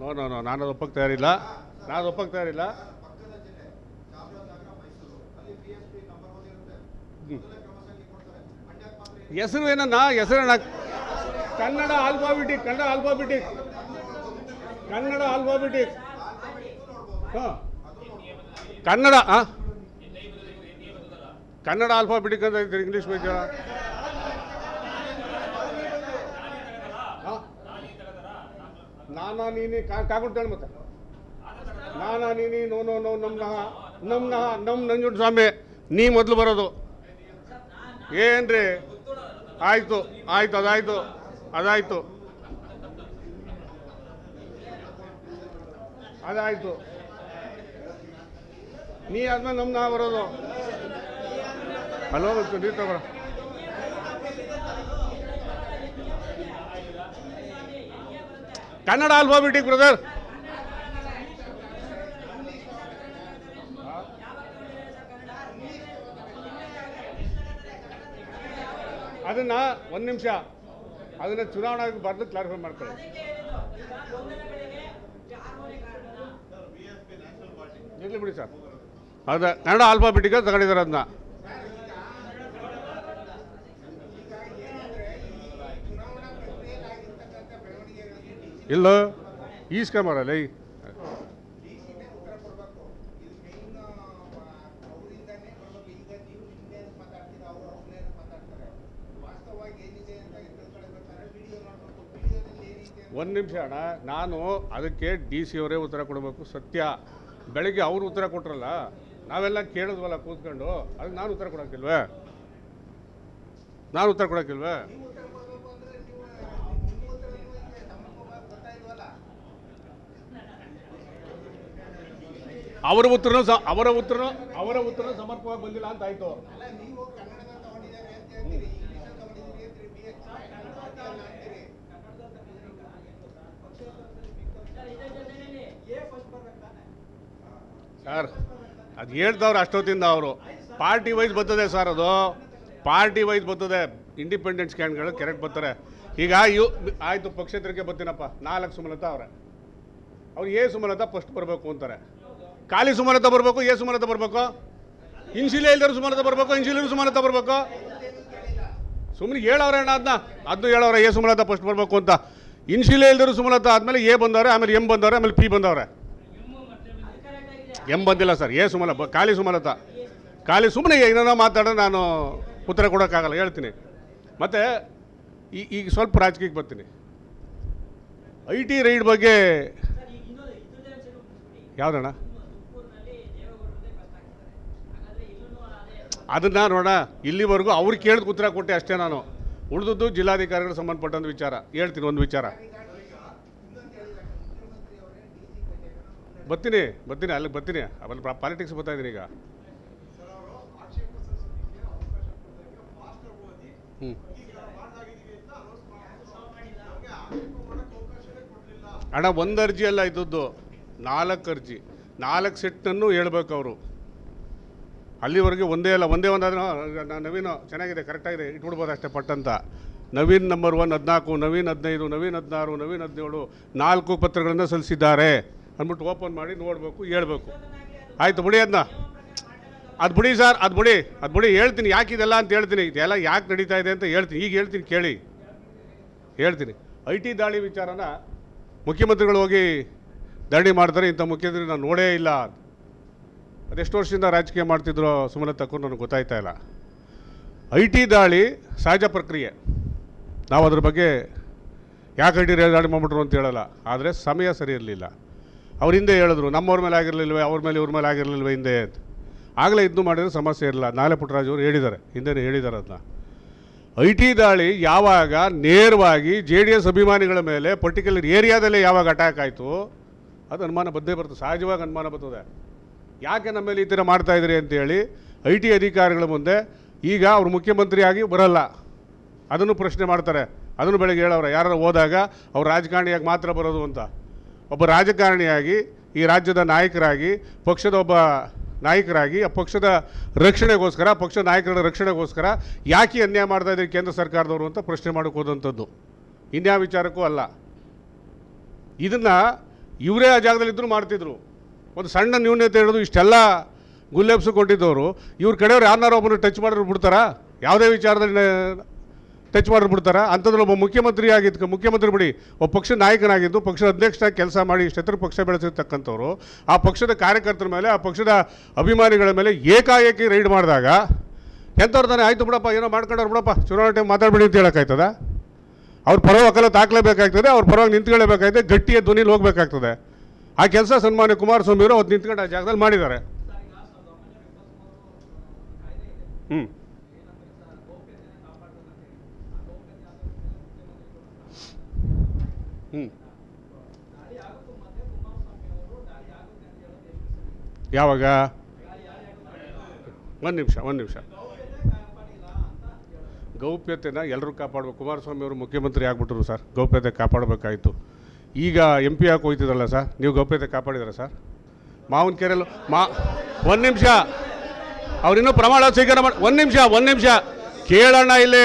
ನೋ ನಾನು ಅದು ಒಪ್ಪಕ್ಕೆ ತಯಾರಿಲ್ಲ. ಹೆಸರು ಏನನ್ನ ಕನ್ನಡ ಆಲ್ಫಾಬೆಟಿಕ್. ಕನ್ನಡ ಆಲ್ಫಾಬೆಟಿಕ್ ಅಂತ ಇದ್ದಾರೆ ಇಂಗ್ಲೀಷ್ ಬಗ್ಗೆ. ನಾನಾ ನೀನಿ ಕಾಗುಂಟಾಳ ಮತ್ತೆ ನಾನಾ ನೀನಿ ನೋ ನಮ್ ನಂಜುಂಡಸ್ವಾಮಿ ನೀ ಮೊದಲು ಬರೋದು. ಏನ್ರಿ ಆಯಿತು ಆಯಿತು ಅದಾಯಿತು ಅದಾಯಿತು ಅದಾಯಿತು ನೀ ಆದ್ಮೇಲೆ ನಮ್ನ ಬರೋದು ಹಲೋ ನೀರು ತಗೊಳ ಕನ್ನಡ ಆಲ್ಫಾಬೆಟಿಕ್ ಬ್ರದರ್. ಅದನ್ನ ಒಂದು ನಿಮಿಷ ಅದನ್ನ ಚುನಾವಣಾ ಆಯೋಗ ಬರೆದು ಕ್ಲಾರಿಫೈ ಮಾಡ್ತಾರೆ. ಇರಲಿ ಬಿಡಿ ಸರ್, ಅದ ಕನ್ನಡ ಆಲ್ಫಾಬೆಟಿಕ್ ತಗೊಂಡಿದ್ದಾರೆ ಅದನ್ನ. ಇಲ್ಲ ಈಸ್ಕೊಂಬರಲ್ಲ ಈ ಒಂದು ನಿಮಿಷ ಅಣ್ಣ, ನಾನು ಅದಕ್ಕೆ ಡಿ ಸಿ ಅವರೇ ಉತ್ತರ ಕೊಡಬೇಕು. ಸತ್ಯ, ಬೆಳಗ್ಗೆ ಅವರು ಉತ್ತರ ಕೊಟ್ರಲ್ಲ, ನಾವೆಲ್ಲ ಕೇಳಿದ್ವಲ್ಲ ಕೂತ್ಕೊಂಡು, ಅದಕ್ಕೆ ನಾನು ಉತ್ತರ ಕೊಡೋಕ್ಕಿಲ್ವೇ? ನಾನು ಉತ್ತರ ಕೊಡೋಕ್ಕಿಲ್ವೇ? ಅವರ ಉತ್ತರನೂ ಸಮರ್ಪಕವಾಗಿ ಬಂದಿಲ್ಲ ಅಂತ ಆಯ್ತು. ಸರ್ ಅದು ಹೇಳ್ದವ್ರು ಅಷ್ಟೊತ್ತಿಂದ ಅವರು ಪಾರ್ಟಿ ವೈಸ್ ಬರ್ತದೆ ಸರ್, ಅದು ಪಾರ್ಟಿ ವೈಸ್ ಬರ್ತದೆ. ಇಂಡಿಪೆಂಡೆನ್ಸ್ ಕ್ಯಾಂಡ್ಗಳು ಕರೆಕ್ಟ್ ಬರ್ತಾರೆ. ಈಗ ಆಯಿತು ಪಕ್ಷೇತರಕ್ಕೆ ಬರ್ತೀನಪ್ಪ, 4 ಸುಮಲತಾ ಅವರೇ, ಅವ್ರು ಎ ಸುಮಲತಾ ಫಸ್ಟ್ ಬರಬೇಕು ಅಂತಾರೆ. ಖಾಲಿ ಸುಮಲತಾ ಬರಬೇಕು, ಎ ಸುಮಲತಾ ಬರಬೇಕು, ಇನ್ಶಿಲೆ ಇಲ್ದರು ಸುಮಲತಾ ಬರಬೇಕು, ಇನ್ಶಿಲರು ಸುಮಲತಾ ಬರಬೇಕು. ಸುಮ್ಮನೆ ಹೇಳವ್ರೆ ಅಣ್ಣ, ಅದನ್ನು ಹೇಳವ್ರೆ ಎ ಸುಮಲತಾ ಫಸ್ಟ್ ಬರಬೇಕು ಅಂತ. ಇನ್ಶಿಲೆ ಇಲ್ದರು ಸುಮಲತಾ ಆದಮೇಲೆ ಎ ಬಂದವ್ರೆ, ಆಮೇಲೆ ಎಂ ಬಂದವ್ರೆ, ಆಮೇಲೆ ಪಿ ಬಂದವ್ರೆ. ಎಂ ಬಂದಿಲ್ಲ ಸರ್, ಎ ಖಾಲಿ ಸುಮಲತಾ. ಖಾಲಿ ಸುಮ್ಮನೆ ಏನೋ ಮಾತಾಡೋದು, ನಾನು ಉತ್ತರ ಕೊಡೋಕ್ಕಾಗಲ್ಲ, ಹೇಳ್ತೀನಿ. ಮತ್ತು ಈಗ ಸ್ವಲ್ಪ ರಾಜಕೀಯಕ್ಕೆ ಬರ್ತೀನಿ. IT ರೈಡ್ ಬಗ್ಗೆ ಯಾವುದಣ್ಣ? ಅದನ್ನು ನೋಡೋಣ, ಇಲ್ಲಿವರೆಗೂ ಅವ್ರು ಕೇಳಿದ ಉತ್ತರ ಕೊಟ್ಟೆ ಅಷ್ಟೇ ನಾನು. ಉಳಿದದ್ದು ಜಿಲ್ಲಾಧಿಕಾರಿಗಳು ಸಂಬಂಧಪಟ್ಟಂಥ ವಿಚಾರ ಹೇಳ್ತೀನಿ. ಒಂದು ವಿಚಾರ ಬರ್ತೀನಿ ಅಲ್ಲಿಗೆ ಬರ್ತೀನಿ, ಆಮೇಲೆ ಪಾಲಿಟಿಕ್ಸ್ ಬರ್ತಾ ಇದ್ದೀನಿ ಈಗ. ಅಣ್ಣ, ಒಂದು ಅರ್ಜಿ ಅಲ್ಲ ಇದ್ದದ್ದು, 4 ಅರ್ಜಿ, 4 ಸೆಟ್ನನ್ನು ಹೇಳ್ಬೇಕು ಅವರು. ಅಲ್ಲಿವರೆಗೆ ಒಂದೇ ಒಂದಾದ್ರೆ ನವೀನ್ ಚೆನ್ನಾಗಿದೆ, ಕರೆಕ್ಟಾಗಿದೆ, ಇಟ್ಬಿಡ್ಬೋದು ಅಷ್ಟೇ ಪಟ್ಟಂತ. ನವೀನ್ ನಂಬರ್ 1 14, ನವೀನ್ 15, ನವೀನ್ 16, ನವೀನ್ 17 4 ಪತ್ರಗಳನ್ನು ಸಲ್ಲಿಸಿದ್ದಾರೆ ಅಂದ್ಬಿಟ್ಟು ಓಪನ್ ಮಾಡಿ ನೋಡಬೇಕು, ಹೇಳ್ಬೇಕು. ಆಯಿತು ಬಿಡಿ, ಅದು ಬಿಡಿ ಸರ್, ಅದು ಬಿಡಿ ಹೇಳ್ತೀನಿ ಯಾಕಿದೆಲ್ಲ ಅಂತ ಹೇಳ್ತೀನಿ. ಇದೆಲ್ಲ ಯಾಕೆ ನಡೀತಾ ಇದೆ ಅಂತ ಹೇಳ್ತೀನಿ, ಈಗ ಹೇಳ್ತೀನಿ ಕೇಳಿ, ಹೇಳ್ತೀನಿ. IT ದಾಳಿ ವಿಚಾರನ ಮುಖ್ಯಮಂತ್ರಿಗಳು ಹೋಗಿ ದಾಳಿ ಮಾಡ್ತಾರೆ, ಇಂಥ ಮುಖ್ಯಮಂತ್ರಿ ನಾನು ನೋಡೇ ಇಲ್ಲ. ಅದೆಷ್ಟು ವರ್ಷದಿಂದ ರಾಜಕೀಯ ಮಾಡ್ತಿದ್ರು ಸುಮಲತಾಕ್ಕೂ ನನಗೆ ಗೊತ್ತಾಯ್ತಾ ಇಲ್ಲ. IT ದಾಳಿ ಸಹಜ ಪ್ರಕ್ರಿಯೆ, ನಾವು ಅದ್ರ ಬಗ್ಗೆ ಯಾಕೆ IT ದಾಳಿ ಮಾಡ್ಬಿಟ್ರು ಅಂತ ಹೇಳಲ್ಲ. ಆದರೆ ಸಮಯ ಸರಿ ಇರಲಿಲ್ಲ. ಅವ್ರ ಹಿಂದೆ ಹೇಳಿದ್ರು, ನಮ್ಮವ್ರ ಮೇಲೆ ಆಗಿರಲಿಲ್ವೇ, ಅವ್ರ ಮೇಲೆ ಇವ್ರ ಮೇಲೆ ಆಗಿರಲಿಲ್ವೇ ಹಿಂದೆ ಅಂತ. ಆಗಲೇ ಇದನ್ನು ಮಾಡಿದ್ರೆ ಸಮಸ್ಯೆ ಇರಲ್ಲ. ನಾಳೆ ಪುಟ್ಟರಾಜು ಅವರು ಹೇಳಿದ್ದಾರೆ, ಹಿಂದೆನೇ ಹೇಳಿದ್ದಾರೆ ಅದನ್ನ. IT ದಾಳಿ ಯಾವಾಗ ನೇರವಾಗಿ JDS ಅಭಿಮಾನಿಗಳ ಮೇಲೆ ಪರ್ಟಿಕ್ಯುಲರ್ ಏರಿಯಾದಲ್ಲೇ ಯಾವಾಗ ಅಟ್ಯಾಕ್ ಆಯಿತು, ಅದು ಅನುಮಾನ ಬಂದೇ ಬರ್ತದೆ, ಸಹಜವಾಗಿ ಅನುಮಾನ ಬರ್ತದೆ. ಯಾಕೆ ನಮ್ಮ ಮೇಲೆ ಈ ಥರ ಮಾಡ್ತಾಯಿದ್ರಿ ಅಂತೇಳಿ IT ಅಧಿಕಾರಿಗಳ ಮುಂದೆ ಈಗ ಅವ್ರು ಮುಖ್ಯಮಂತ್ರಿಯಾಗಿ ಬರಲ್ಲ, ಅದನ್ನು ಪ್ರಶ್ನೆ ಮಾಡ್ತಾರೆ. ಅದನ್ನು ಬೆಳಗ್ಗೆ ಹೇಳವ್ರೆ, ಯಾರು ಹೋದಾಗ ಅವ್ರು ರಾಜಕಾರಣಿಯಾಗಿ ಮಾತ್ರ ಬರೋದು ಅಂತ. ಒಬ್ಬ ರಾಜಕಾರಣಿಯಾಗಿ, ಈ ರಾಜ್ಯದ ನಾಯಕರಾಗಿ, ಪಕ್ಷದ ಒಬ್ಬ ನಾಯಕರಾಗಿ, ಆ ಪಕ್ಷದ ರಕ್ಷಣೆಗೋಸ್ಕರ, ಪಕ್ಷದ ನಾಯಕರ ರಕ್ಷಣೆಗೋಸ್ಕರ ಯಾಕೆ ಅನ್ಯಾಯ ಮಾಡ್ತಾಯಿದ್ರಿ ಕೇಂದ್ರ ಸರ್ಕಾರದವರು ಅಂತ ಪ್ರಶ್ನೆ ಮಾಡೋಕ್ಕೆ ಹೋದಂಥದ್ದು, ಇನ್ಯಾವ ವಿಚಾರಕ್ಕೂ ಅಲ್ಲ. ಇದನ್ನು ಇವರೇ ಆ ಜಾಗದಲ್ಲಿದ್ದರೂ ಮಾಡ್ತಿದ್ರು. ಒಂದು ಸಣ್ಣ ನ್ಯೂನ್ಯತೆ ಹೇಳೋದು, ಇಷ್ಟೆಲ್ಲ ಗುಲ್ಲೆಬ್ಸು ಕೊಟ್ಟಿದ್ದವರು ಇವ್ರ ಕಡೆಯವ್ರು ಯಾರನ್ನಾರು ಒಬ್ಬರು ಟಚ್ ಮಾಡಿದ್ರು ಬಿಡ್ತಾರಾ? ಯಾವುದೇ ವಿಚಾರದಲ್ಲಿ ಟಚ್ ಮಾಡಿದ್ರು ಬಿಡ್ತಾರಾ? ಅಂಥದ್ರಲ್ಲಿ ಒಬ್ಬ ಮುಖ್ಯಮಂತ್ರಿ ಆಗಿದ್ದು, ಮುಖ್ಯಮಂತ್ರಿ ಬಿಡಿ, ಒಬ್ಬ ಪಕ್ಷದ ನಾಯಕನಾಗಿದ್ದು ಪಕ್ಷದ ಅಧ್ಯಕ್ಷನಾಗಿ ಕೆಲಸ ಮಾಡಿ ಇಷ್ಟೆತ್ತರ ಪಕ್ಷ ಬೆಳೆಸಿರ್ತಕ್ಕಂಥವ್ರು ಆ ಪಕ್ಷದ ಕಾರ್ಯಕರ್ತರ ಮೇಲೆ, ಆ ಪಕ್ಷದ ಅಭಿಮಾನಿಗಳ ಮೇಲೆ ಏಕಾಏಕಿ ರೈಡ್ ಮಾಡಿದಾಗ ಎಂಥವ್ರು ತಾನೇ ಆಯಿತು ಬಿಡಪ್ಪ, ಏನೋ ಮಾಡ್ಕೊಂಡವ್ರು ಬಿಡಪ್ಪ, ಚುನಾವಣೆ ಟೈಮ್ ಮಾತಾಡ್ಬೇಡಿ ಅಂತ ಹೇಳೋಕ್ಕಾಯ್ತದ? ಅವ್ರ ಪರವಾಗಿ ವಕಾಲತ್ತು ಹಾಕಲೇಬೇಕಾಗ್ತದೆ, ಅವ್ರ ಪರವಾಗಿ ನಿಂತ್ಕೊಳ್ಳೇಬೇಕಾಗ್ತದೆ, ಗಟ್ಟಿಯ ಧ್ವನಿಲಿ ಹೋಗಬೇಕಾಗ್ತದೆ. ಆ ಕೆಲಸ ಸನ್ಮಾನ್ಯ ಕುಮಾರಸ್ವಾಮಿ ಅವರು ಅವತ್ತು ನಿಂತ್ಕೊಂಡು ಆ ಜಾಗದಲ್ಲಿ ಮಾಡಿದ್ದಾರೆ. ಯಾವಾಗ? ಒಂದು ನಿಮಿಷ ಗೌಪ್ಯತೆನ ಎಲ್ಲರೂ ಕಾಪಾಡಬೇಕು. ಕುಮಾರಸ್ವಾಮಿ ಅವರು ಮುಖ್ಯಮಂತ್ರಿ ಆಗ್ಬಿಟ್ರು ಸರ್, ಗೌಪ್ಯತೆ ಕಾಪಾಡಬೇಕಾಯಿತು. ಈಗ MP ಯಾಕೆ ಹೋಯ್ತಿದ್ರಲ್ಲ ಸರ್, ನೀವು ಗೌಪ್ಯತೆ ಕಾಪಾಡಿದಾರ ಸರ್? ಮಾವನಕೆರೆಯಲ್ಲೂ ಒಂದು ನಿಮಿಷ, ಅವ್ರಿನ್ನೂ ಪ್ರಮಾಣ ಸ್ವೀಕಾರ ಮಾಡಿ ಒಂದು ನಿಮಿಷ ಕೇಳೋಣ. ಇಲ್ಲಿ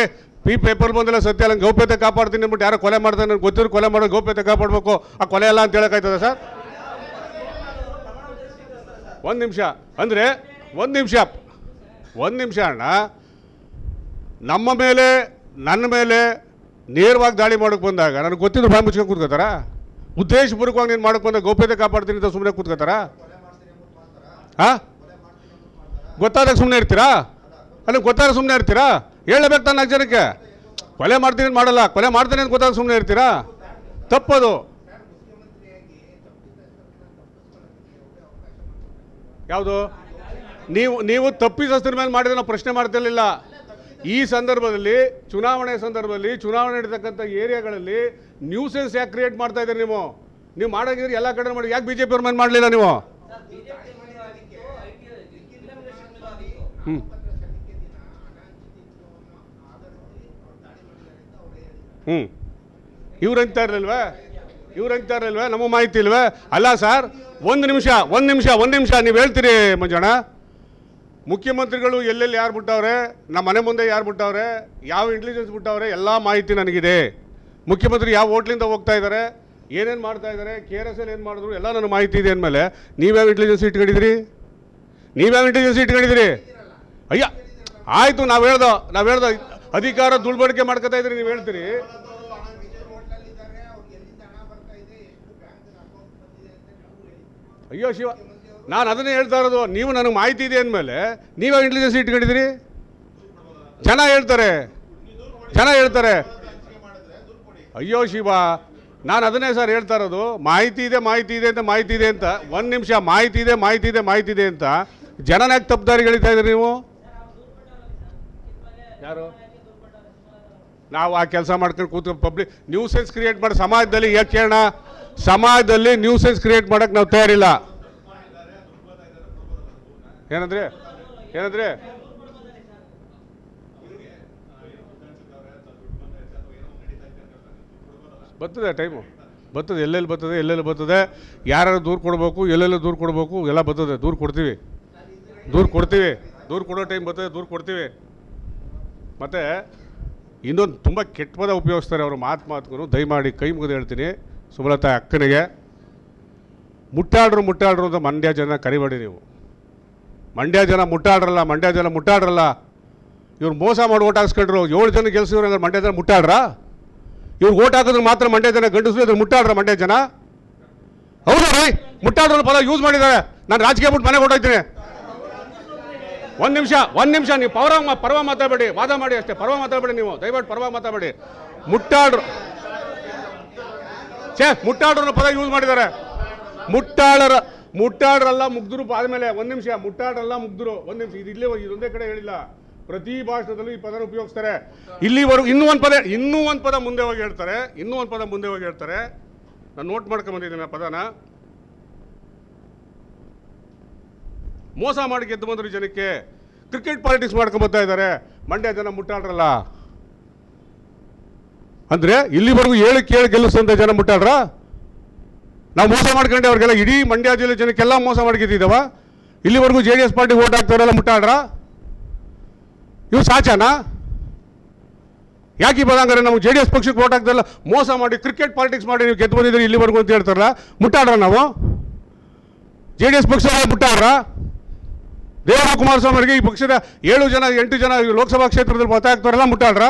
ಪೇಪರ್ ಬಂದಿಲ್ಲ ಸತ್ಯ ಅಲ್ಲ, ಗೌಪ್ಯತೆ ಕಾಪಾಡ್ತೀನಿ ಅಂದ್ಬಿಟ್ಟು ಯಾರೋ ಕೊಲೆ ಮಾಡ್ತಾರೆ, ನನಗೆ ಗೊತ್ತಿರೋ ಕೊಲೆ ಮಾಡೋದು ಗೌಪ್ಯತೆ ಕಾಪಾಡಬೇಕು, ಆ ಕೊಲೆ ಅಲ್ಲ ಅಂತ ಹೇಳೋಕ್ಕಾಯ್ತದ ಸರ್? ಒಂದು ನಿಮಿಷ ಅಂದರೆ ಒಂದು ನಿಮಿಷ ಅಣ್ಣ, ನಮ್ಮ ಮೇಲೆ ನನ್ನ ಮೇಲೆ ನೇರವಾಗಿ ದಾಳಿ ಮಾಡೋಕ್ಕೆ ಬಂದಾಗ ನನಗೆ ಗೊತ್ತಿದ್ದು ಬಾಯಿ ಮುಚ್ಕೊಂಡು ಕೂತ್ಕೋತಾರ? ಉದ್ದೇಶಪೂರ್ವಕವಾಗಿ ನೀನು ಮಾಡೋಕ್ಕೆ ಬಂದಾಗ ಗೌಪ್ಯತೆ ಕಾಪಾಡ್ತೀನಿ ಅಂತ ಸುಮ್ಮನೆ ಕೂತ್ಕೋತಾರ? ಹಾಂ, ಗೊತ್ತಾದಾಗ ಸುಮ್ಮನೆ ಇರ್ತೀರಾ? ಅಲ್ಲಿ ಗೊತ್ತಾದಾಗ ಸುಮ್ಮನೆ ಇರ್ತೀರಾ? ಹೇಳಬೇಕು ತಾನು 4 ಜನಕ್ಕೆ ಕೊಲೆ ಮಾಡ್ತೀನಿ ಅಂತ ಮಾಡಲ್ಲ, ಕೊಲೆ ಮಾಡ್ತೀನಿ ಅಂತ ಗೊತ್ತಾಗ ಸುಮ್ಮನೆ ಇರ್ತೀರಾ? ತಪ್ಪದು. ಯಾವುದು? ನೀವು ತಪ್ಪಿತಸ್ಥರ ಮೇಲೆ ಮಾಡಿದ್ರೆ ನಾವು ಪ್ರಶ್ನೆ ಮಾಡ್ತಿರಲಿಲ್ಲ. ಈ ಸಂದರ್ಭದಲ್ಲಿ ಚುನಾವಣೆ ನಡೀತಕ್ಕಂಥ ಏರಿಯಾಗಳಲ್ಲಿ ನ್ಯೂಸೆನ್ಸ್ ಯಾಕೆ ಕ್ರಿಯೇಟ್ ಮಾಡ್ತಾ ಇದ್ದೀರಿ? ನೀವು ಮಾಡೋಗಿದ್ರೆ ಎಲ್ಲ ಕಡೆ ಮಾಡಿ, ಯಾಕೆ BJP ಅವ್ರ ಮೇಲೆ ಮಾಡಲಿಲ್ಲ ನೀವು? ಇವ್ರು ಅಂತಾ ಇರಲಿಲ್ವೇ? ನಮ್ಮ ಮಾಹಿತಿ ಇಲ್ವೇ? ಅಲ್ಲ ಸರ್, ಒಂದು ನಿಮಿಷ ನೀವು ಹೇಳ್ತೀರಿ ಮಂಜಣ್ಣ, ಮುಖ್ಯಮಂತ್ರಿಗಳು ಎಲ್ಲೆಲ್ಲಿ ಯಾರು ಬಿಟ್ಟವ್ರೆ, ನಮ್ಮ ಮನೆ ಮುಂದೆ ಯಾರು ಬಿಟ್ಟವ್ರೆ, ಯಾವ ಇಂಟೆಲಿಜೆನ್ಸ್ ಬಿಟ್ಟವ್ರೆ, ಎಲ್ಲ ಮಾಹಿತಿ ನನಗಿದೆ. ಮುಖ್ಯಮಂತ್ರಿ ಯಾವ ಹೋಟ್ಲಿಂದ ಹೋಗ್ತಾ ಇದ್ದಾರೆ, ಏನೇನು ಮಾಡ್ತಾ ಇದ್ದಾರೆ, KRS ಏನು ಮಾಡಿದ್ರು ಎಲ್ಲ ನನ್ನ ಮಾಹಿತಿ ಇದೆ ಅಂದಮೇಲೆ ನೀವ್ಯಾವ ಇಂಟೆಲಿಜೆನ್ಸ್ ಇಟ್ಕೊಂಡಿದ್ದೀರಿ? ಅಯ್ಯ ಆಯಿತು, ನಾವು ಹೇಳ್ದೋ ಅಧಿಕಾರ ದುರ್ಬಳಕೆ ಮಾಡ್ಕೊತಾ ಇದ್ರಿ, ನೀವು ಹೇಳ್ತೀರಿ. ಅಯ್ಯೋ ಶಿವ, ನಾನು ಅದನ್ನೇ ಹೇಳ್ತಾ ಇರೋದು. ನೀವು ನನಗೆ ಮಾಹಿತಿ ಇದೆ ಅಂದಮೇಲೆ ನೀವ್ಯಾವ ಇಂಟೆಲಿಜೆನ್ಸ್ ಇಟ್ಕೊಂಡಿದ್ದೀರಿ? ಜನ ಹೇಳ್ತಾರೆ. ಅಯ್ಯೋ ಶಿವ, ನಾನು ಅದನ್ನೇ ಸರ್ ಹೇಳ್ತಾ ಇರೋದು. ಮಾಹಿತಿ ಇದೆ ಅಂತ ಒಂದು ನಿಮಿಷ, ಮಾಹಿತಿ ಇದೆ ಅಂತ ಜನನ ಯಾಕೆ ತಪ್ಪುದಾರಿಗೆ ಹೇಳಿತಾ ಇದ್ದೀರಿ ನೀವು? ಯಾರು? ನಾವು ಆ ಕೆಲಸ ಮಾಡ್ಕೊಂಡು ಕೂತ್ಕೊಂಡು ಪಬ್ಲಿಕ್ ನ್ಯೂಸೆನ್ಸ್ ಕ್ರಿಯೇಟ್ ಮಾಡಿ ಸಮಾಜದಲ್ಲಿ ಯಾಕೆ ಕೇಳೋಣ? ಸಮಾಜದಲ್ಲಿ ನ್ಯೂಸೆನ್ಸ್ ಕ್ರಿಯೇಟ್ ಮಾಡೋಕ್ಕೆ ನಾವು ತಯಾರಿಲ್ಲ. ಏನಂದ್ರೆ ಬರ್ತದೆ, ಟೈಮು ಬರ್ತದೆ, ಎಲ್ಲೆಲ್ಲಿ ಬರ್ತದೆ, ಯಾರು ದೂರು ಕೊಡಬೇಕು, ಎಲ್ಲೆಲ್ಲ ದೂರು ಕೊಡಬೇಕು, ಎಲ್ಲ ಬರ್ತದೆ. ದೂರು ಕೊಡೋ ಟೈಮ್ ಬರ್ತದೆ, ದೂರು ಕೊಡ್ತೀವಿ. ಮತ್ತು ಇನ್ನೊಂದು ತುಂಬ ಕೆಟ್ಟ ಪದ ಉಪಯೋಗಿಸ್ತಾರೆ ಅವರು, ಮಾತುಗೂ ದಯಮಾಡಿ ಕೈ ಮುಗಿದು ಹೇಳ್ತೀನಿ ಸುಮಲತಾ ಅಕ್ಕನಿಗೆ, ಮುಟ್ಟಾಡ್ರು ಅಂತ ಮಂಡ್ಯ ಜನ ಕರಿಬೇಡಿ ನೀವು. ಮಂಡ್ಯ ಜನ ಮುಟ್ಟಾಡ್ರಲ್ಲ. ಇವ್ರು ಮೋಸ ಮಾಡಿ ಓಟ್ ಹಾಕ್ಸ್ಕೊಂಡ್ರು, 7 ಜನ ಗೆಲ್ಸಿದ್ರು, ಹಂಗಾರೆ ಮಂಡ್ಯ ಜನ ಮುಟ್ಟಾಡ್ರ? ಇವ್ರು ಓಟ್ ಹಾಕಿದ್ರೆ ಮಾತ್ರ ಮಂಡ್ಯ ಜನ ಗಂಡಸರು, ಇದ್ರೆ ಮುಟ್ಟಾಡ್ರ ಮಂಡ್ಯ ಜನ? ಹೌದಾ ರೀ? ಮುಟ್ಟಾಡ್ರ ಪದ ಯೂಸ್ ಮಾಡಿದ್ದಾರೆ. ನಾನು ರಾಜಕೀಯ ಬಿಟ್ಟು ಮನೆಗೆ ಹೊರಟೋಗ್ತೀನಿ. ಒಂದು ನಿಮಿಷ ನೀವು ಪರವಾಗಿ ಮಾತಾಡಬೇಡಿ, ವಾದ ಮಾಡಿ ಅಷ್ಟೇ, ಪರವಾಗಿ ಮಾತಾಡಬೇಡಿ ನೀವು, ದಯವಿಟ್ಟು ಪರವಾಗಿ ಮಾತಾಡಬೇಡಿ. ಮುಟ್ಟಾಡ್ರು ಪದ ಯೂಸ್ ಮಾಡಿದ್ದಾರೆ. ಮುಟ್ಟಾಡ್ರಲ್ಲ ಮುಗ್ಧರು ಆದಮೇಲೆ ಒಂದು ನಿಮಿಷ, ಮುಟ್ಟಾಡ್ರಲ್ಲ ಮುಗ್ಧರು, ಒಂದು ನಿಮಿಷ, ಇದೊಂದೇ ಕಡೆ ಹೇಳಿಲ್ಲ, ಪ್ರತಿ ಭಾಷಣದಲ್ಲೂ ಈ ಪದನ ಉಪಯೋಗಿಸ್ತಾರೆ. ಇಲ್ಲಿವರೆಗೂ ಇನ್ನೂ ಒಂದು ಪದ ಮುಂದೆ ಹೋಗಿ ಹೇಳ್ತಾರೆ. ನಾನು ನೋಟ್ ಮಾಡ್ಕೊಂಬಂದಿದ್ದೀನಿ ಆ ಪದನ. ಮೋಸ ಮಾಡಿ ಗೆದ್ದು ಬಂದ್ರು ಜನಕ್ಕೆ, ಕ್ರಿಕೆಟ್ ಪಾಲಿಟಿಕ್ಸ್ ಮಾಡ್ಕೊಂಬರ್ತಾ ಇದ್ದಾರೆ, ಮಂಡ್ಯ ಜನ ಮುಟ್ಟಾಡ್ರಲ್ಲ ಅಂದರೆ ಇಲ್ಲಿವರೆಗೂ 7 ಗೆಲ್ಲಿಸಂತ ಜನ ಮುಟ್ಟಾಡ್ರ? ನಾವು ಮೋಸ ಮಾಡ್ಕೊಂಡೆ ಅವ್ರಿಗೆಲ್ಲ, ಇಡೀ ಮಂಡ್ಯ ಜಿಲ್ಲೆ ಜನಕ್ಕೆಲ್ಲ ಮೋಸ ಮಾಡಿದ್ದಿದ್ದಾವ. ಇಲ್ಲಿವರೆಗೂ JDS ಪಾರ್ಟಿ ಓಟ್ ಹಾಕ್ತವ್ರೆಲ್ಲ ಮುಟ್ಟಾಡ್ರ? ಇವು ಸಾಚನಾ? ಯಾಕೆ ಬದಂಗಾರೆ ನಮಗೆ JDS ಪಕ್ಷಕ್ಕೆ ಓಟ್ ಹಾಕ್ತಾರಲ್ಲ, ಮೋಸ ಮಾಡಿ ಕ್ರಿಕೆಟ್ ಪಾಲಿಟಿಕ್ಸ್ ಮಾಡಿ ನೀವು ಗೆದ್ದು ಬಂದಿದ್ದೀರಿ ಇಲ್ಲಿವರೆಗೂ ಅಂತ ಹೇಳ್ತಾರಲ್ಲ, ಮುಟ್ಟಾಡ್ರ? ನಾವು JDS ಪಕ್ಷ ಮುಟ್ಟಾಡ್ರ? ದೇವೇಗೌಡ ಕುಮಾರಸ್ವಾಮಿ ಅವರಿಗೆ ಈ ಪಕ್ಷದ 7 ಜನ 8 ಜನ ಲೋಕಸಭಾ ಕ್ಷೇತ್ರದಲ್ಲಿ ಮತ ಹಾಕ್ತಾರಲ್ಲ, ಮುಟ್ಟಾಡ್ರ?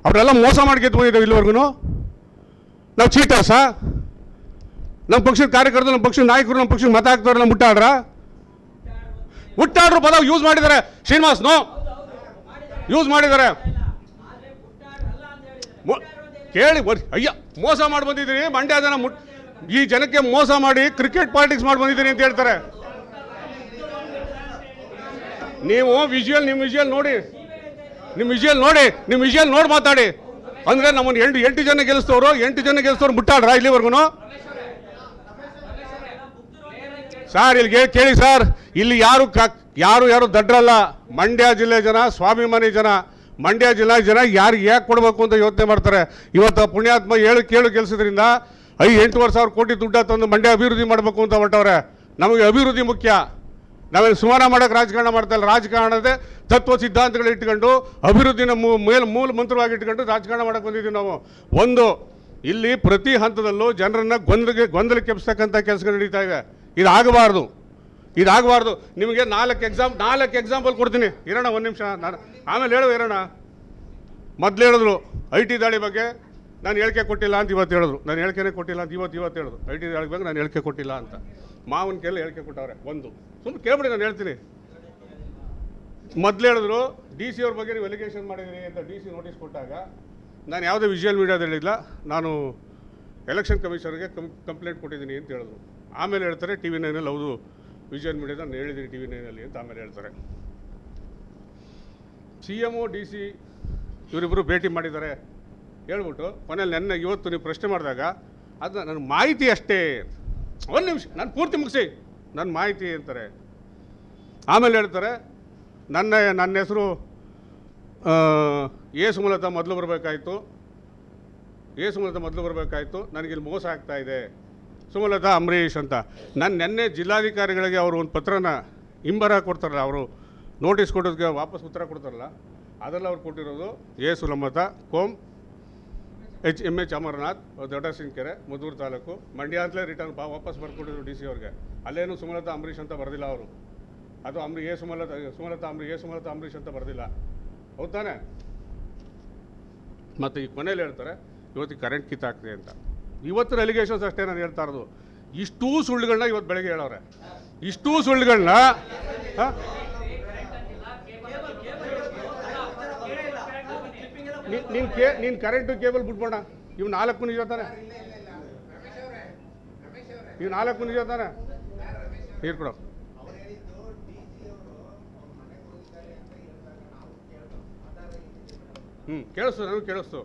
ಅವರೆಲ್ಲ ಮೋಸ ಮಾಡಿ ಗೆದ್ದು ಬಂದಿದ್ದೇವೆ ಇಲ್ಲಿವರೆಗೂ. ನಾವು ಚೀಟರ್ಸಾ? ನಮ್ಮ ಪಕ್ಷದ ಕಾರ್ಯಕರ್ತರು, ನಮ್ಮ ಪಕ್ಷದ ನಾಯಕರು, ನಮ್ಮ ಪಕ್ಷಕ್ಕೆ ಮತ ಹಾಕ್ತಾರಲ್ಲ, ಮುಟ್ಟಾಡ್ರ? ಮುಟ್ಟಾಡ್ರು ಪದ ಯೂಸ್ ಮಾಡಿದ್ದಾರೆ. ಶ್ರೀನಿವಾಸ್ ಯೂಸ್ ಮಾಡಿದ್ದಾರೆ. ಕೇಳಿ ಅಯ್ಯ, ಮೋಸ ಮಾಡಿ ಬಂದಿದ್ದೀರಿ ಮಂಡ್ಯ ಜನ, ಈ ಜನಕ್ಕೆ ಮೋಸ ಮಾಡಿ ಕ್ರಿಕೆಟ್ ಪಾಲಿಟಿಕ್ಸ್ ಮಾಡಿ ಬಂದಿದ್ದೀರಿ ಅಂತ ಹೇಳ್ತಾರೆ. ನೀವು ನಿಮ್ಮ ವಿಜುವಲ್ ನೋಡಿ ಮಾತಾಡಿ. ಅಂದರೆ ನಮ್ಮನ್ನು ಎಂಟು ಜನ ಗೆಲ್ಲಿಸ್ತವ್ರು 8 ಜನ ಗೆಲ್ಲಿಸ್ತವ್ರು ಮುಟ್ಟಾಡ್ರ ಇಲ್ಲಿವರೆಗೂ? ಸರ್ ಇಲ್ಲಿ ಕೇಳಿ ಸರ್, ಇಲ್ಲಿ ಯಾರು ದಡ್ರಲ್ಲ. ಮಂಡ್ಯ ಜಿಲ್ಲೆ ಜನ ಸ್ವಾಭಿಮಾನಿ ಜನ, ಮಂಡ್ಯ ಜಿಲ್ಲಾ ಜನ ಯಾರಿಗೆ ಯಾಕೆ ಕೊಡಬೇಕು ಅಂತ ಯೋಚನೆ ಮಾಡ್ತಾರೆ. ಇವತ್ತು ಪುಣ್ಯಾತ್ಮ ಕೇಳು ಕೆಲಸದ್ರಿಂದ 8,500 ಕೋಟಿ ದುಡ್ಡ ತಂದು ಮಂಡ್ಯ ಅಭಿವೃದ್ಧಿ ಮಾಡಬೇಕು ಅಂತ ಹೊರಟವ್ರೆ. ನಮಗೆ ಅಭಿವೃದ್ಧಿ ಮುಖ್ಯ. ನಾವೇನು ಸುಮಾರ ಮಾಡೋಕ್ಕೆ ರಾಜಕಾರಣ ಮಾಡ್ತಾ ಇಲ್ಲ. ರಾಜಕಾರಣದ ತತ್ವ ಸಿದ್ಧಾಂತಗಳು ಇಟ್ಕೊಂಡು ಅಭಿವೃದ್ಧಿನ ಮೂಲ ಮಂತ್ರವಾಗಿ ಇಟ್ಕೊಂಡು ರಾಜಕಾರಣ ಮಾಡೋಕ್ಕೆ ಬಂದಿದ್ದೀವಿ ನಾವು. ಒಂದು, ಇಲ್ಲಿ ಪ್ರತಿ ಹಂತದಲ್ಲೂ ಜನರನ್ನು ಗೊಂದಲಕ್ಕೆ ಎಬ್ಸ್ತಕ್ಕಂಥ ಕೆಲಸಗಳು ನಡೀತಾ ಇದೆ. ಇದಾಗಬಾರ್ದು. ನಿಮಗೆ 4 ಎಕ್ಸಾಂಪಲ್ ಕೊಡ್ತೀನಿ. ಇರೋಣ ಒಂದು ನಿಮಿಷ, ನಾನು ಆಮೇಲೆ ಇರೋಣ. ಮೊದಲು ಹೇಳಿದ್ರು IT ದಾಳಿ ಬಗ್ಗೆ ನಾನು ಹೇಳಿಕೆ ಕೊಟ್ಟಿಲ್ಲ ಅಂತ ಇವತ್ತು ಹೇಳಿದ್ರು. ನಾನು ಹೇಳಿಕೆನೇ ಕೊಟ್ಟಿಲ್ಲ ಅಂತ ಇವತ್ತು ಹೇಳಿದ್ರು. IT ದಾಳಿ ಬಗ್ಗೆ ನಾನು ಹೇಳಿಕೆ ಕೊಟ್ಟಿಲ್ಲ ಅಂತ. ಮಾವನ ಕೇಳಿ ಹೇಳಿಕೆ ಕೊಟ್ಟವ್ರೆ. ಒಂದು ಸುಮ್ಮನೆ ಕೇಳ್ಬಿಡಿ, ನಾನು ಹೇಳ್ತೀನಿ. ಮೊದಲು ಹೇಳಿದ್ರು DC ಅವ್ರ ಬಗ್ಗೆ ನೀವು ಎಲಿಗೇಷನ್ ಮಾಡಿದಿರಿ ಅಂತ DC ನೋಟಿಸ್ ಕೊಟ್ಟಾಗ ನಾನು ಯಾವುದೇ ವಿಜುವಲ್ ಮೀಡಿಯಾದಲ್ಲಿ ಹೇಳಿಲ್ಲ, ನಾನು ಎಲೆಕ್ಷನ್ ಕಮಿಷನರ್ಗೆ ಕಂಪ್ಲೇಂಟ್ ಕೊಟ್ಟಿದ್ದೀನಿ ಅಂತ ಹೇಳಿದ್ರು. ಆಮೇಲೆ ಹೇಳ್ತಾರೆ TV9 ಹೌದು ವಿಜುವಲ್ ಮೀಡಿಯಾದ ನಾನು ಹೇಳಿದ್ದೀನಿ TV9 ಅಂತ ಆಮೇಲೆ ಹೇಳ್ತಾರೆ. CM DC ಇವರಿಬ್ಬರು ಭೇಟಿ ಮಾಡಿದ್ದಾರೆ ಹೇಳ್ಬಿಟ್ಟು ಕೊನೆಯಲ್ಲಿ ಇವತ್ತು ನೀವು ಪ್ರಶ್ನೆ ಮಾಡಿದಾಗ ಅದು ನನ್ನ ಮಾಹಿತಿ ಅಷ್ಟೇ. ಒಂದು ನಿಮಿಷ ನಾನು ಪೂರ್ತಿ ಮುಗಿಸಿ, ನನ್ನ ಮಾಹಿತಿ ಅಂತಾರೆ. ಆಮೇಲೆ ಹೇಳ್ತಾರೆ ನನ್ನ ಹೆಸರು ಸುಮಲತಾ ಮೊದಲು ಬರಬೇಕಾಯಿತು, ನನಗಿಲ್ಲಿ ಮೋಸ ಆಗ್ತಾಯಿದೆ, ಸುಮಲತಾ ಅಂಬರೀಷ್ ಅಂತ. ನಾನು ನೆನ್ನೆ ಜಿಲ್ಲಾಧಿಕಾರಿಗಳಿಗೆ ಅವರು ಒಂದು ಪತ್ರನ ಹಿಂಬರ ಕೊಡ್ತಾರಲ್ಲ, ಅವರು ನೋಟಿಸ್ ಕೊಡೋದಕ್ಕೆ ವಾಪಸ್ ಉತ್ತರ ಕೊಡ್ತಾರಲ್ಲ, ಅದೆಲ್ಲ ಅವ್ರು ಕೊಟ್ಟಿರೋದು ಸುಮಲತಾ ಕೋಮ್ MH ಅಮರನಾಥ್, ದೊಡ್ಡಸಿನಕೆರೆ, ಮದ್ದೂರು ತಾಲೂಕು, ಮಂಡ್ಯ ಅಂತಲೇ ರಿಟರ್ನ್ ವಾಪಸ್ ಬರ್ಕೊಟ್ಟಿದ್ರು DC ಅವ್ರಿಗೆ. ಅಲ್ಲೇನು ಸುಮಲತಾ ಅಂಬರೀಷ್ ಅಂತ ಬರೆದಿಲ್ಲ ಅವರು. ಅದು ಸುಮಲತಾ ಅಂಬರೀಷ್ ಅಂತ ಬರೆದಿಲ್ಲ. ಹೌದು ತಾನೆ? ಮತ್ತು ಈ ಕೊನೆಯಲ್ಲಿ ಹೇಳ್ತಾರೆ ಇವತ್ತಿಗೆ ಕರೆಂಟ್ ಕಿತ್ತಾಗ್ತಿದೆ ಅಂತ. ಇವತ್ತಿನ ಅಲಿಗೇಷನ್ಸ್ ಅಷ್ಟೇ ನಾನು ಹೇಳ್ತಾ ಇರೋದು. ಇಷ್ಟೂ ಸುಳ್ಳುಗಳನ್ನ ಇವತ್ತು ಬೆಳಗ್ಗೆ ಹೇಳವ್ರೆ. ಇಷ್ಟೂ ಸುಳ್ಳುಗಳನ್ನ ನೀನು ಕರೆಂಟು ಕೇಬಲ್ ಬಿಟ್ಬೋಣ. ಇವು 4 ನಿಜ ತಾನೆ? ನೀರು ಕೊಡೋ. ಕೇಳಿಸ್ತು, ನನಗೂ ಕೇಳಿಸ್ತು.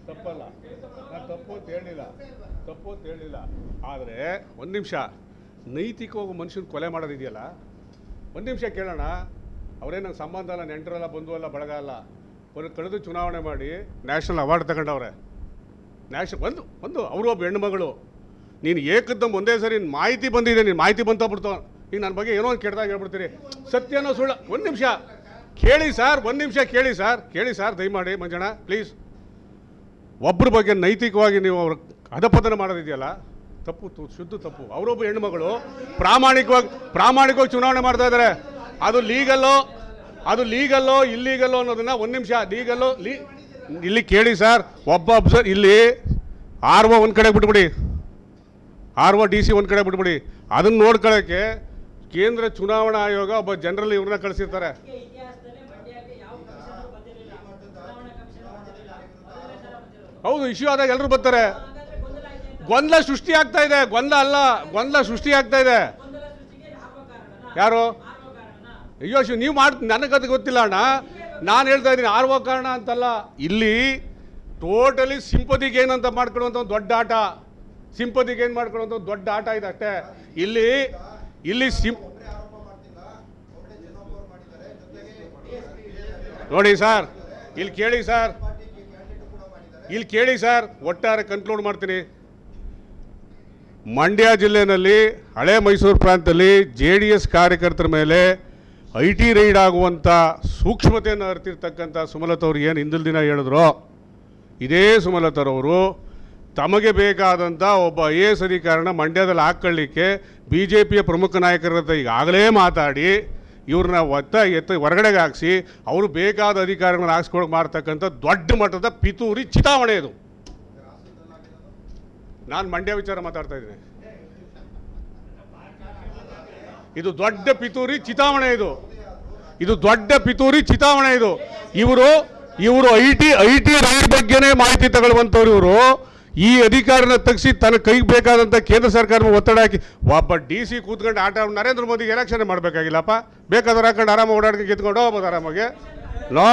ತಪ್ಪಲ್ಲ ನಾನು ತಪ್ಪು ಅಂತ ಹೇಳಿಲ್ಲ. ಆದರೆ ಒಂದು ನಿಮಿಷ, ನೈತಿಕವಾಗಿ ಮನುಷ್ಯನ ಕೊಲೆ ಮಾಡೋದಿದೆಯಲ್ಲ, ಒಂದು ನಿಮಿಷ ಕೇಳೋಣ. ಅವರೇ ನಂಗೆ ಸಂಬಂಧ ಅಲ್ಲ, ನೆಂಟರಲ್ಲ, ಬಂಧು ಅಲ್ಲ, ಬಳಗ ಅಲ್ಲ. ಅವ್ರು ಕಳೆದು ಚುನಾವಣೆ ಮಾಡಿ ನ್ಯಾಷನಲ್ ಅವಾರ್ಡ್ ತಗೊಂಡವ್ರೆ. ಬಂದು ಅವರು ಒಬ್ಬ ಹೆಣ್ಣುಮಗಳು. ನೀನು ಏಕದಮ್ ಒಂದೇ ಸರಿ ಮಾಹಿತಿ ಬಂದಿದೆ, ನೀನು ಮಾಹಿತಿ ಬಂತೋಗ್ಬಿಡ್ತು. ಈಗ ನನ್ನ ಬಗ್ಗೆ ಏನೋ ಒಂದು ಕೆಟ್ಟದಾಗ ಹೇಳ್ಬಿಡ್ತೀರಿ. ಸತ್ಯನೋ ಸುಳ್ಳು? ಒಂದು ನಿಮಿಷ ಕೇಳಿ ಸರ್, ದಯಮಾಡಿ ಮಂಜಣ್ಣ ಪ್ಲೀಸ್. ಒಬ್ಬರ ಬಗ್ಗೆ ನೈತಿಕವಾಗಿ ನೀವು ಅವ್ರ ಅಧಪತನ ಮಾಡೋದಿದೆಯಲ್ಲ, ತಪ್ಪು, ಶುದ್ಧ ತಪ್ಪು. ಅವರೊಬ್ಬ ಹೆಣ್ಣುಮಗಳು ಪ್ರಾಮಾಣಿಕವಾಗಿ ಚುನಾವಣೆ ಮಾಡ್ತಾ ಇದ್ದಾರೆ. ಅದು ಲೀಗಲ್ಲೋ ಇಲ್ಲೀಗಲ್ಲೋ ಅನ್ನೋದನ್ನ ಒಂದು ನಿಮಿಷ, ಇಲ್ಲಿ ಕೇಳಿ ಸರ್. ಒಬ್ಬ ಅಬ್ಸರ್ ಇಲ್ಲಿ RO ಒಂದು ಕಡೆ ಬಿಟ್ಬಿಡಿ, RO DC ಒಂದು ಕಡೆ ಬಿಟ್ಬಿಡಿ. ಅದನ್ನು ನೋಡ್ಕೊಳ್ಳೋಕ್ಕೆ ಕೇಂದ್ರ ಚುನಾವಣಾ ಆಯೋಗ ಒಬ್ಬ ಜನರಲ್ ಇವ್ರನ್ನ ಕಳಿಸಿರ್ತಾರೆ. ಹೌದು, ಇಶ್ಯೂ ಆದಾಗ ಎಲ್ಲರೂ ಬರ್ತಾರೆ. ಗೊಂದಲ ಸೃಷ್ಟಿ ಆಗ್ತಾ ಇದೆ. ಗೊಂದಲ ಸೃಷ್ಟಿ ಆಗ್ತಾ ಇದೆ. ಯಾರು? ಅಯ್ಯೋ ನೀವು ನನಗದು ಗೊತ್ತಿಲ್ಲ ಅಣ್ಣ. ನಾನು ಹೇಳ್ತಾ ಇದ್ದೀನಿ RO ಕಾರಣ ಅಂತಲ್ಲ. ಇಲ್ಲಿ ಟೋಟಲಿ ಸಿಂಪತಿ ಗೇನ್ ಅಂತ ಮಾಡ್ಕೊಳ್ಳುವಂಥ ಒಂದು ದೊಡ್ಡ ಆಟ. ದೊಡ್ಡ ಆಟ ಇದೆ ಅಷ್ಟೇ. ಇಲ್ಲಿ ನೋಡಿ ಸರ್, ಇಲ್ಲಿ ಕೇಳಿ ಸರ್, ಒಟ್ಟಾರೆ ಕನ್ಕ್ಲೂಡ್ ಮಾಡ್ತೀನಿ. ಮಂಡ್ಯ ಜಿಲ್ಲೆಯಲ್ಲಿ ಹಳೆ ಮೈಸೂರು ಪ್ರಾಂತದಲ್ಲಿ JDS ಕಾರ್ಯಕರ್ತರ ಮೇಲೆ IT ರೈಡ್ ಆಗುವಂಥ ಸೂಕ್ಷ್ಮತೆಯನ್ನು ಅರಿತಿರ್ತಕ್ಕಂಥ ಸುಮಲತವ್ರು ಏನು ಹಿಂದಿನ ದಿನ ಹೇಳಿದ್ರು, ಇದೇ ಸುಮಲತರವರು ತಮಗೆ ಬೇಕಾದಂಥ ಒಬ್ಬ IAS ಅಧಿಕಾರನ ಮಂಡ್ಯದಲ್ಲಿ ಹಾಕ್ಕೊಳ್ಳಿಕ್ಕೆ BJPಯ ಪ್ರಮುಖ ನಾಯಕರ ಹತ್ರ ಈಗಾಗಲೇ ಮಾತಾಡಿ ಇವ್ರನ್ನ ಎತ್ತ ಹೊರಗಡೆಗೆ ಹಾಕಿಸಿ ಅವರು ಬೇಕಾದ ಅಧಿಕಾರಿಗಳನ್ನ ಹಾಕ್ಸ್ಕೊಳಕ್ಕೆ ಮಾಡ್ತಕ್ಕಂಥ ದೊಡ್ಡ ಮಟ್ಟದ ಪಿತೂರಿ ಚಿತಾವಣೆ ಇದು. ನಾನು ಮಂಡ್ಯ ವಿಚಾರ ಮಾತಾಡ್ತಾ ಇದ್ದೀನಿ. ಇದು ದೊಡ್ಡ ಪಿತೂರಿ ಚಿತಾವಣೆ ಇದು ದೊಡ್ಡ ಪಿತೂರಿ ಚಿತಾವಣೆ ಇದು. ಇವರು ಐ ಟಿ ರೈಡ್ ಬಗ್ಗೆನೇ ಮಾಹಿತಿ ತಗೊಳ್ಳುವಂಥವ್ರು. ಇವರು ಈ ಅಧಿಕಾರನ ತೆಗೆಸಿ ತನ್ನ ಕೈಗೆ ಬೇಕಾದಂಥ ಕೇಂದ್ರ ಸರ್ಕಾರ ಒತ್ತಡ ಹಾಕಿ ಒಬ್ಬ DC ಕೂತ್ಕೊಂಡು ಆಟ ನರೇಂದ್ರ ಮೋದಿಗೆ ಎಲೆಕ್ಷನ್ ಮಾಡಬೇಕಾಗಿಲ್ಲಪ್ಪ, ಬೇಕಾದ್ರೆ ಹಾಕೊಂಡು ಆರಾಮಾಗಿ ಓಡಾಡ್ಕೊಂಡು ಗೆದ್ಕೊಂಡು ಹೋಗ್ಬೋದು ಆರಾಮಾಗಿ. ನೋ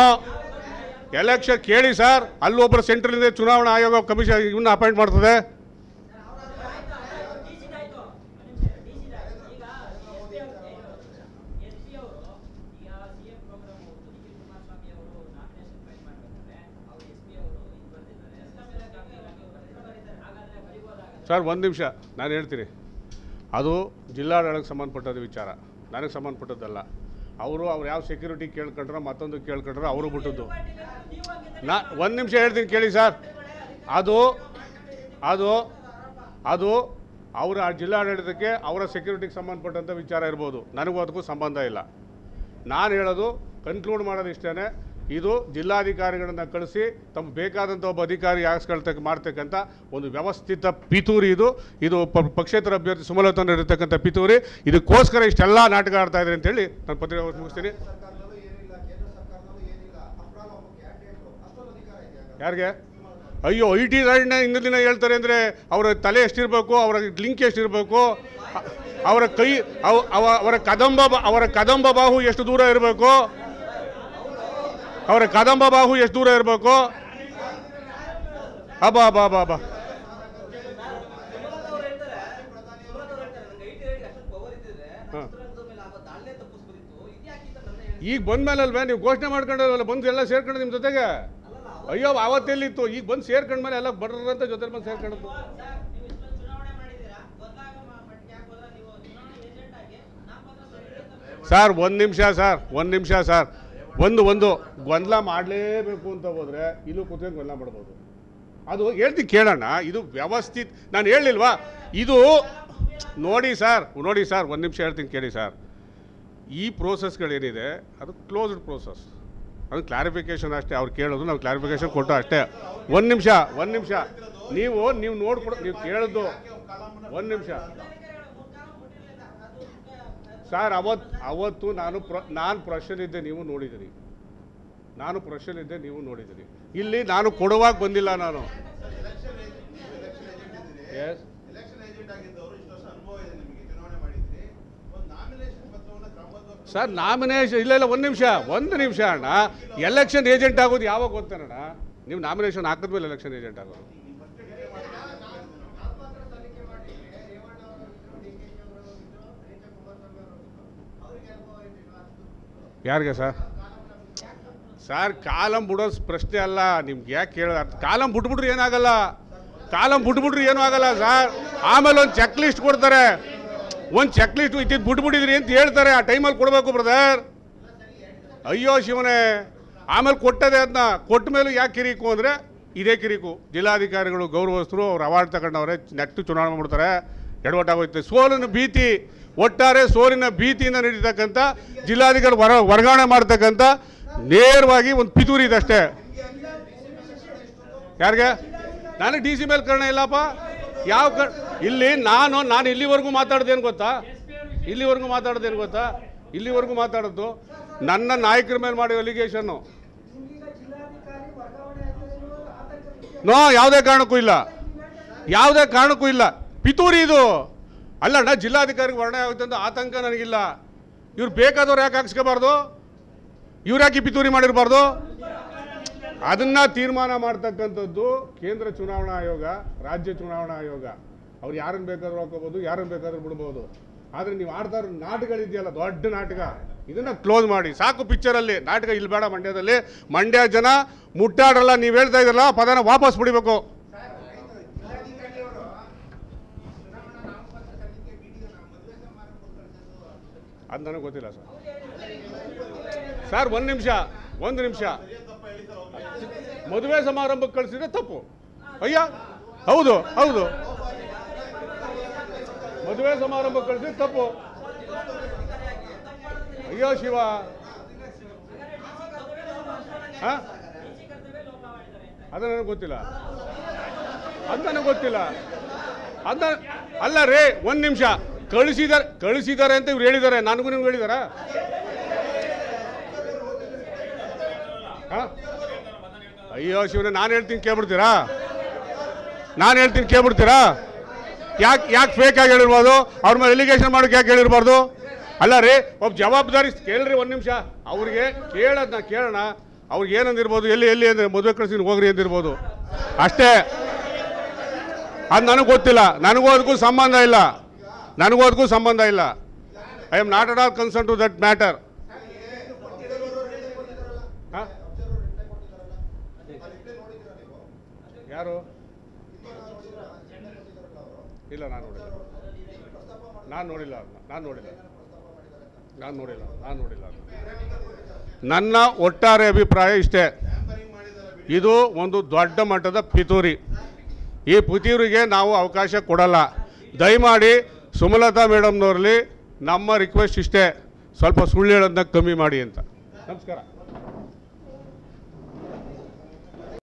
ಎಲೆಕ್ಷನ್ ಕೇಳಿ ಸರ್, ಅಲ್ಲೊಬ್ಬರು ಸೆಂಟ್ರಲಿಂದ ಚುನಾವಣಾ ಆಯೋಗ ಕಮಿಷನ್ ಇವನ್ನ ಅಪಾಯಿಂಟ್ ಮಾಡ್ತದೆ. ಸರ್ ಒಂದು ನಿಮಿಷ ನಾನು ಹೇಳ್ತೀನಿ. ಅದು ಜಿಲ್ಲಾಡಳಿತಕ್ಕೆ ಸಂಬಂಧಪಟ್ಟದ ವಿಚಾರ, ನನಗೆ ಸಂಬಂಧಪಟ್ಟದ್ದಲ್ಲ. ಅವ್ರು ಯಾವ ಸೆಕ್ಯೂರಿಟಿ ಕೇಳ್ಕೊಂಡ್ರೆ ಮತ್ತೊಂದು ಕೇಳ್ಕೊಂಡ್ರೆ ಅವರು ಬಿಟ್ಟದ್ದು. ಒಂದು ನಿಮಿಷ ಹೇಳ್ತೀನಿ ಕೇಳಿ ಸರ್. ಅದು ಅವರ ಜಿಲ್ಲಾಡಳಿತಕ್ಕೆ ಅವರ ಸೆಕ್ಯೂರಿಟಿಗೆ ಸಂಬಂಧಪಟ್ಟಂಥ ವಿಚಾರ ಇರ್ಬೋದು, ನನಗೂ ಅದಕ್ಕೂ ಸಂಬಂಧ ಇಲ್ಲ. ನಾನು ಹೇಳೋದು ಕನ್ಕ್ಲೂಡ್ ಮಾಡೋದು ಇಷ್ಟೇ, ಇದು ಜಿಲ್ಲಾಧಿಕಾರಿಗಳನ್ನು ಕಳಿಸಿ ತಮಗೆ ಬೇಕಾದಂಥ ಒಬ್ಬ ಅಧಿಕಾರಿ ಮಾಡ್ತಕ್ಕಂಥ ಒಂದು ವ್ಯವಸ್ಥಿತ ಪಿತೂರಿ ಇದು ಪಕ್ಷೇತರ ಅಭ್ಯರ್ಥಿ ಸುಮಲತಾ ಇರತಕ್ಕಂಥ ಪಿತೂರಿ. ಇದಕ್ಕೋಸ್ಕರ ಇಷ್ಟೆಲ್ಲ ನಾಟಕ ಆಡ್ತಾ ಇದ್ದಾರೆ ಅಂತೇಳಿ ನಾನು ಪತ್ರಿಕೆ ಮುಗಿಸ್ತೀನಿ. ಯಾರಿಗೆ? ಅಯ್ಯೋ ಐ ಟಿ ರೈಡ್ನ ಹಿಂದಿನ ದಿನ ಹೇಳ್ತಾರೆ ಅಂದರೆ ಅವರ ತಲೆ ಎಷ್ಟಿರಬೇಕು, ಅವರ ಲಿಂಕ್ ಎಷ್ಟಿರಬೇಕು, ಅವರ ಕೈ ಅವರ ಕದಂಬ ಬಾಹು ಎಷ್ಟು ದೂರ ಇರಬೇಕು, ಅವರ ಕದಂಬ ಬಾಹು ಎಷ್ಟು ದೂರ ಇರಬೇಕು. ಅಬ್ಬಾ ಬಾ ಬಾ ಬಾ ಈಗ ಬಂದ್ಮೇಲಲ್ವೇ ನೀವು ಘೋಷಣೆ ಮಾಡ್ಕೊಂಡಲ್ಲ, ಬಂದು ಎಲ್ಲ ಸೇರ್ಕೊಂಡು ನಿಮ್ಮ ಜೊತೆಗೆ. ಅಯ್ಯೋ ಆವತ್ತೆಲ್ಲಿತ್ತು, ಈಗ ಬಂದು ಸೇರ್ಕೊಂಡ್ಮೇಲೆ ಎಲ್ಲ ಬಡ್ರಂತ ಜೊತೆ ಬಂದು ಸೇರ್ಕೊಂಡದ್ದು. ಸರ್ ಒಂದು ನಿಮಿಷ ಸರ್, ಒಂದು ಗೊಂದಲ ಮಾಡಲೇಬೇಕು ಅಂತ ಹೋದರೆ ಇಲ್ಲೂ ಕೂತ್ಕೊಂಡು ಗೊಂದಲ ಮಾಡ್ಬೋದು. ಅದು ಹೇಳ್ತೀನಿ ಕೇಳೋಣ. ಇದು ವ್ಯವಸ್ಥಿತ, ನಾನು ಹೇಳಿಲ್ವಾ ಇದು. ನೋಡಿ ಸರ್ ಒಂದು ನಿಮಿಷ ಹೇಳ್ತೀನಿ ಕೇಳಿ ಸರ್. ಈ ಪ್ರೋಸೆಸ್ಗಳೇನಿದೆ ಅದು ಕ್ಲೋಸ್ಡ್ ಪ್ರೋಸೆಸ್, ಅದು ಕ್ಲಾರಿಫಿಕೇಷನ್ ಅಷ್ಟೇ. ಅವ್ರು ಕೇಳೋದು ನಾವು ಕ್ಲಾರಿಫಿಕೇಷನ್ ಕೊಟ್ಟು ಅಷ್ಟೇ. ಒಂದು ನಿಮಿಷ ನೀವು ನೋಡ್ಕೊಡು, ನೀವು ಕೇಳಿದ್ದು ಒಂದು ನಿಮಿಷ ಸರ್. ಅವತ್ತು ನಾನು ಪ್ರಶ್ನೆಲಿದ್ದೆ, ನೀವು ನೋಡಿದಿರಿ. ಇಲ್ಲಿ ನಾನು ಕೊಡುವಾಗ ಬಂದಿಲ್ಲ ನಾನು. ಸರ್ ನಾಮಿನೇಷನ್ ಇಲ್ಲ ಒಂದು ನಿಮಿಷ ಅಣ್ಣ. ಎಲೆಕ್ಷನ್ ಏಜೆಂಟ್ ಆಗೋದು ಯಾವಾಗ ಗೊತ್ತೇನಣ್ಣ? ನೀವು ನಾಮಿನೇಷನ್ ಹಾಕಿದ್ಮೇಲೆ ಎಲೆಕ್ಷನ್ ಏಜೆಂಟ್ ಆಗೋದು. ಯಾರಿಗೆ ಸರ್ ಕಾಲಂ ಬಿಡೋ ಪ್ರಶ್ನೆ ಅಲ್ಲ. ನಿಮ್ಗೆ ಯಾಕೆ ಕೇಳ, ಕಾಲಂ ಬಿಟ್ಬಿಟ್ರೆ ಏನೂ ಆಗಲ್ಲ ಸರ್. ಆಮೇಲೆ ಒಂದು ಚೆಕ್ ಲಿಸ್ಟ್ ಕೊಡ್ತಾರೆ, ಇತ್ತಿದ್ದು ಬಿಟ್ಬಿಟ್ಟಿದ್ರಿ ಅಂತ ಹೇಳ್ತಾರೆ. ಆ ಟೈಮಲ್ಲಿ ಕೊಡಬೇಕು ಬ್ರದರ್. ಅಯ್ಯೋ ಶಿವನೇ, ಆಮೇಲೆ ಕೊಟ್ಟದೆ ಅದನ್ನ ಕೊಟ್ಟ ಮೇಲೂ ಯಾಕೆ ಕಿರಿಕು ಅಂದರೆ ಇದೇ ಕಿರಿಕು. ಜಿಲ್ಲಾಧಿಕಾರಿಗಳು ಗೌರವಸ್ಥರು ಅವ್ರು ಅವಾರ್ಡ್ ತಗೊಂಡವ್ರೆ, ನೆಟ್ಟು ಚುನಾವಣೆ ಮಾಡ್ತಾರೆ, ಎಡವಟ್ಟಾಗೋಯ್ತು. ಒಟ್ಟಾರೆ ಸೋಲಿನ ಭೀತಿಯಿಂದ ನಡೀತಕ್ಕಂಥ ಜಿಲ್ಲಾಧಿಕಾರಿ ವರ್ಗಾವಣೆ ಮಾಡ್ತಕ್ಕಂಥ ನೇರವಾಗಿ ಒಂದು ಪಿತೂರಿ ಇದಷ್ಟೇ. ಯಾರಿಗೆ? ನನಗೆ DC ಮೇಲೆ ಕಾರಣ ಇಲ್ಲಪ್ಪ. ಇಲ್ಲಿ ನಾನು ಇಲ್ಲಿವರೆಗೂ ಮಾತಾಡೋದೇನು ಗೊತ್ತಾ? ಇಲ್ಲಿವರೆಗೂ ಮಾತಾಡೋದು ನನ್ನ ನಾಯಕರ ಮೇಲೆ ಮಾಡಿರೋ ಅಲಿಗೇಷನ್ನು. ಯಾವುದೇ ಕಾರಣಕ್ಕೂ ಇಲ್ಲ. ಪಿತೂರಿ ಇದು ಅಲ್ಲಣ್ಣ. ಜಿಲ್ಲಾಧಿಕಾರಿಗೆ ವರ್ಣೆ ಆಗುತ್ತೆ ಅಂತ ಆತಂಕ ನನಗಿಲ್ಲ. ಇವ್ರು ಬೇಕಾದವ್ರು ಯಾಕೆ ಹಾಕ್ಸ್ಕೋಬಾರ್ದು? ಇವ್ರು ಯಾಕೆ ಪಿತೂರಿ ಮಾಡಿರಬಾರ್ದು? ಅದನ್ನ ತೀರ್ಮಾನ ಮಾಡ್ತಕ್ಕಂಥದ್ದು ಕೇಂದ್ರ ಚುನಾವಣಾ ಆಯೋಗ, ರಾಜ್ಯ ಚುನಾವಣಾ ಆಯೋಗ. ಅವ್ರು ಯಾರನ್ನು ಬೇಕಾದ್ರೂ ಹಾಕೋಬೋದು, ಯಾರನ್ನು ಬೇಕಾದ್ರೂ ಬಿಡ್ಬೋದು. ಆದರೆ ನೀವು ಆಡ್ತಾ ಇರೋ ನಾಟಕಗಳಿದೆಯಲ್ಲ, ದೊಡ್ಡ ನಾಟಕ, ಇದನ್ನು ಕ್ಲೋಸ್ ಮಾಡಿ ಸಾಕು. ಪಿಕ್ಚರಲ್ಲಿ ನಾಟಕ ಇಲ್ಲಿ ಬೇಡ. ಮಂಡ್ಯ ಜನ ಮುಟ್ಟಾಡಲ್ಲ. ನೀವು ಹೇಳ್ತಾ ಇದ್ರಲ್ಲ ಪದನ ವಾಪಸ್ ಬಿಡಬೇಕು. ಅದು ನನಗೆ ಗೊತ್ತಿಲ್ಲ ಸರ್. ಒಂದು ನಿಮಿಷ ಮದುವೆ ಸಮಾರಂಭಕ್ಕೆ ಕಳಿಸಿದ್ರೆ ತಪ್ಪು. ಹೌದು ಮದುವೆ ಸಮಾರಂಭಕ್ಕೆ ಕಳಿಸಿದ್ರೆ ತಪ್ಪು. ಅಯ್ಯೋ ಶಿವ, ಹಾಂ ಅದು ನನಗೆ ಗೊತ್ತಿಲ್ಲ, ಅದು ನನಗೆ ಗೊತ್ತಿಲ್ಲ. ಅಂತ ಅಲ್ಲ ರೀ, ಒಂದು ನಿಮಿಷ, ಕಳಿಸಿದ್ದಾರೆ ಅಂತ ಇವ್ರು ಹೇಳಿದ್ದಾರೆ, ನನಗೂ ನಿಮ್ಗೆ ಹೇಳಿದಾರ? ಹಾಂ ಅಯ್ಯೋ ಶಿವನೇ, ನಾನು ಹೇಳ್ತೀನಿ ಕೇಳ್ಬಿಡ್ತೀರಾ? ನಾನು ಹೇಳ್ತೀನಿ ಕೇಳ್ಬಿಡ್ತೀರಾ? ಯಾಕೆ ಫೇಕ್ ಆಗಿ ಹೇಳಿರ್ಬೋದು? ಅವ್ರ ಮೇಲೆ ಎಲಿಗೇಷನ್ ಮಾಡೋಕೆ ಯಾಕೆ ಹೇಳಿರ್ಬಾರ್ದು? ಅಲ್ಲ ರೀ, ಒಬ್ಬ ಜವಾಬ್ದಾರಿ ಕೇಳ್ರಿ, ಒಂದು ನಿಮಿಷ ಅವ್ರಿಗೆ ಕೇಳೋಣ, ಅವ್ರಿಗೆ ಏನಂದಿರ್ಬೋದು, ಎಲ್ಲಿ ಅಂದರೆ ಮದುವೆ ಕಳಿಸಿ ಹೋಗ್ರಿ ಅಂದಿರ್ಬೋದು ಅಷ್ಟೇ. ಅದು ನನಗೆ ಗೊತ್ತಿಲ್ಲ, ನನಗೂ ಅದಕ್ಕೂ ಸಂಬಂಧ ಇಲ್ಲ, I am not at all concern to that matter. ಹಾಂ ಯಾರು? ಇಲ್ಲ, ನಾನು ನೋಡಿಲ್ಲ. ನನ್ನ ಒಟ್ಟಾರೆ ಅಭಿಪ್ರಾಯ ಇಷ್ಟೇ, ಇದು ಒಂದು ದೊಡ್ಡ ಮಟ್ಟದ ಪಿತೂರಿ. ಈ ಪಿತೂರಿಗೆ ನಾವು ಅವಕಾಶ ಕೊಡಲ್ಲ. ದಯಮಾಡಿ ಸುಮಲತಾ ಮೇಡಮ್ನವ್ರಲ್ಲಿ ನಮ್ಮ ರಿಕ್ವೆಸ್ಟ್ ಇಷ್ಟೇ, ಸ್ವಲ್ಪ ಸುಳ್ಳು ಹೇಳೋದನ್ನ ಕಮ್ಮಿ ಮಾಡಿ ಅಂತ. ನಮಸ್ಕಾರ.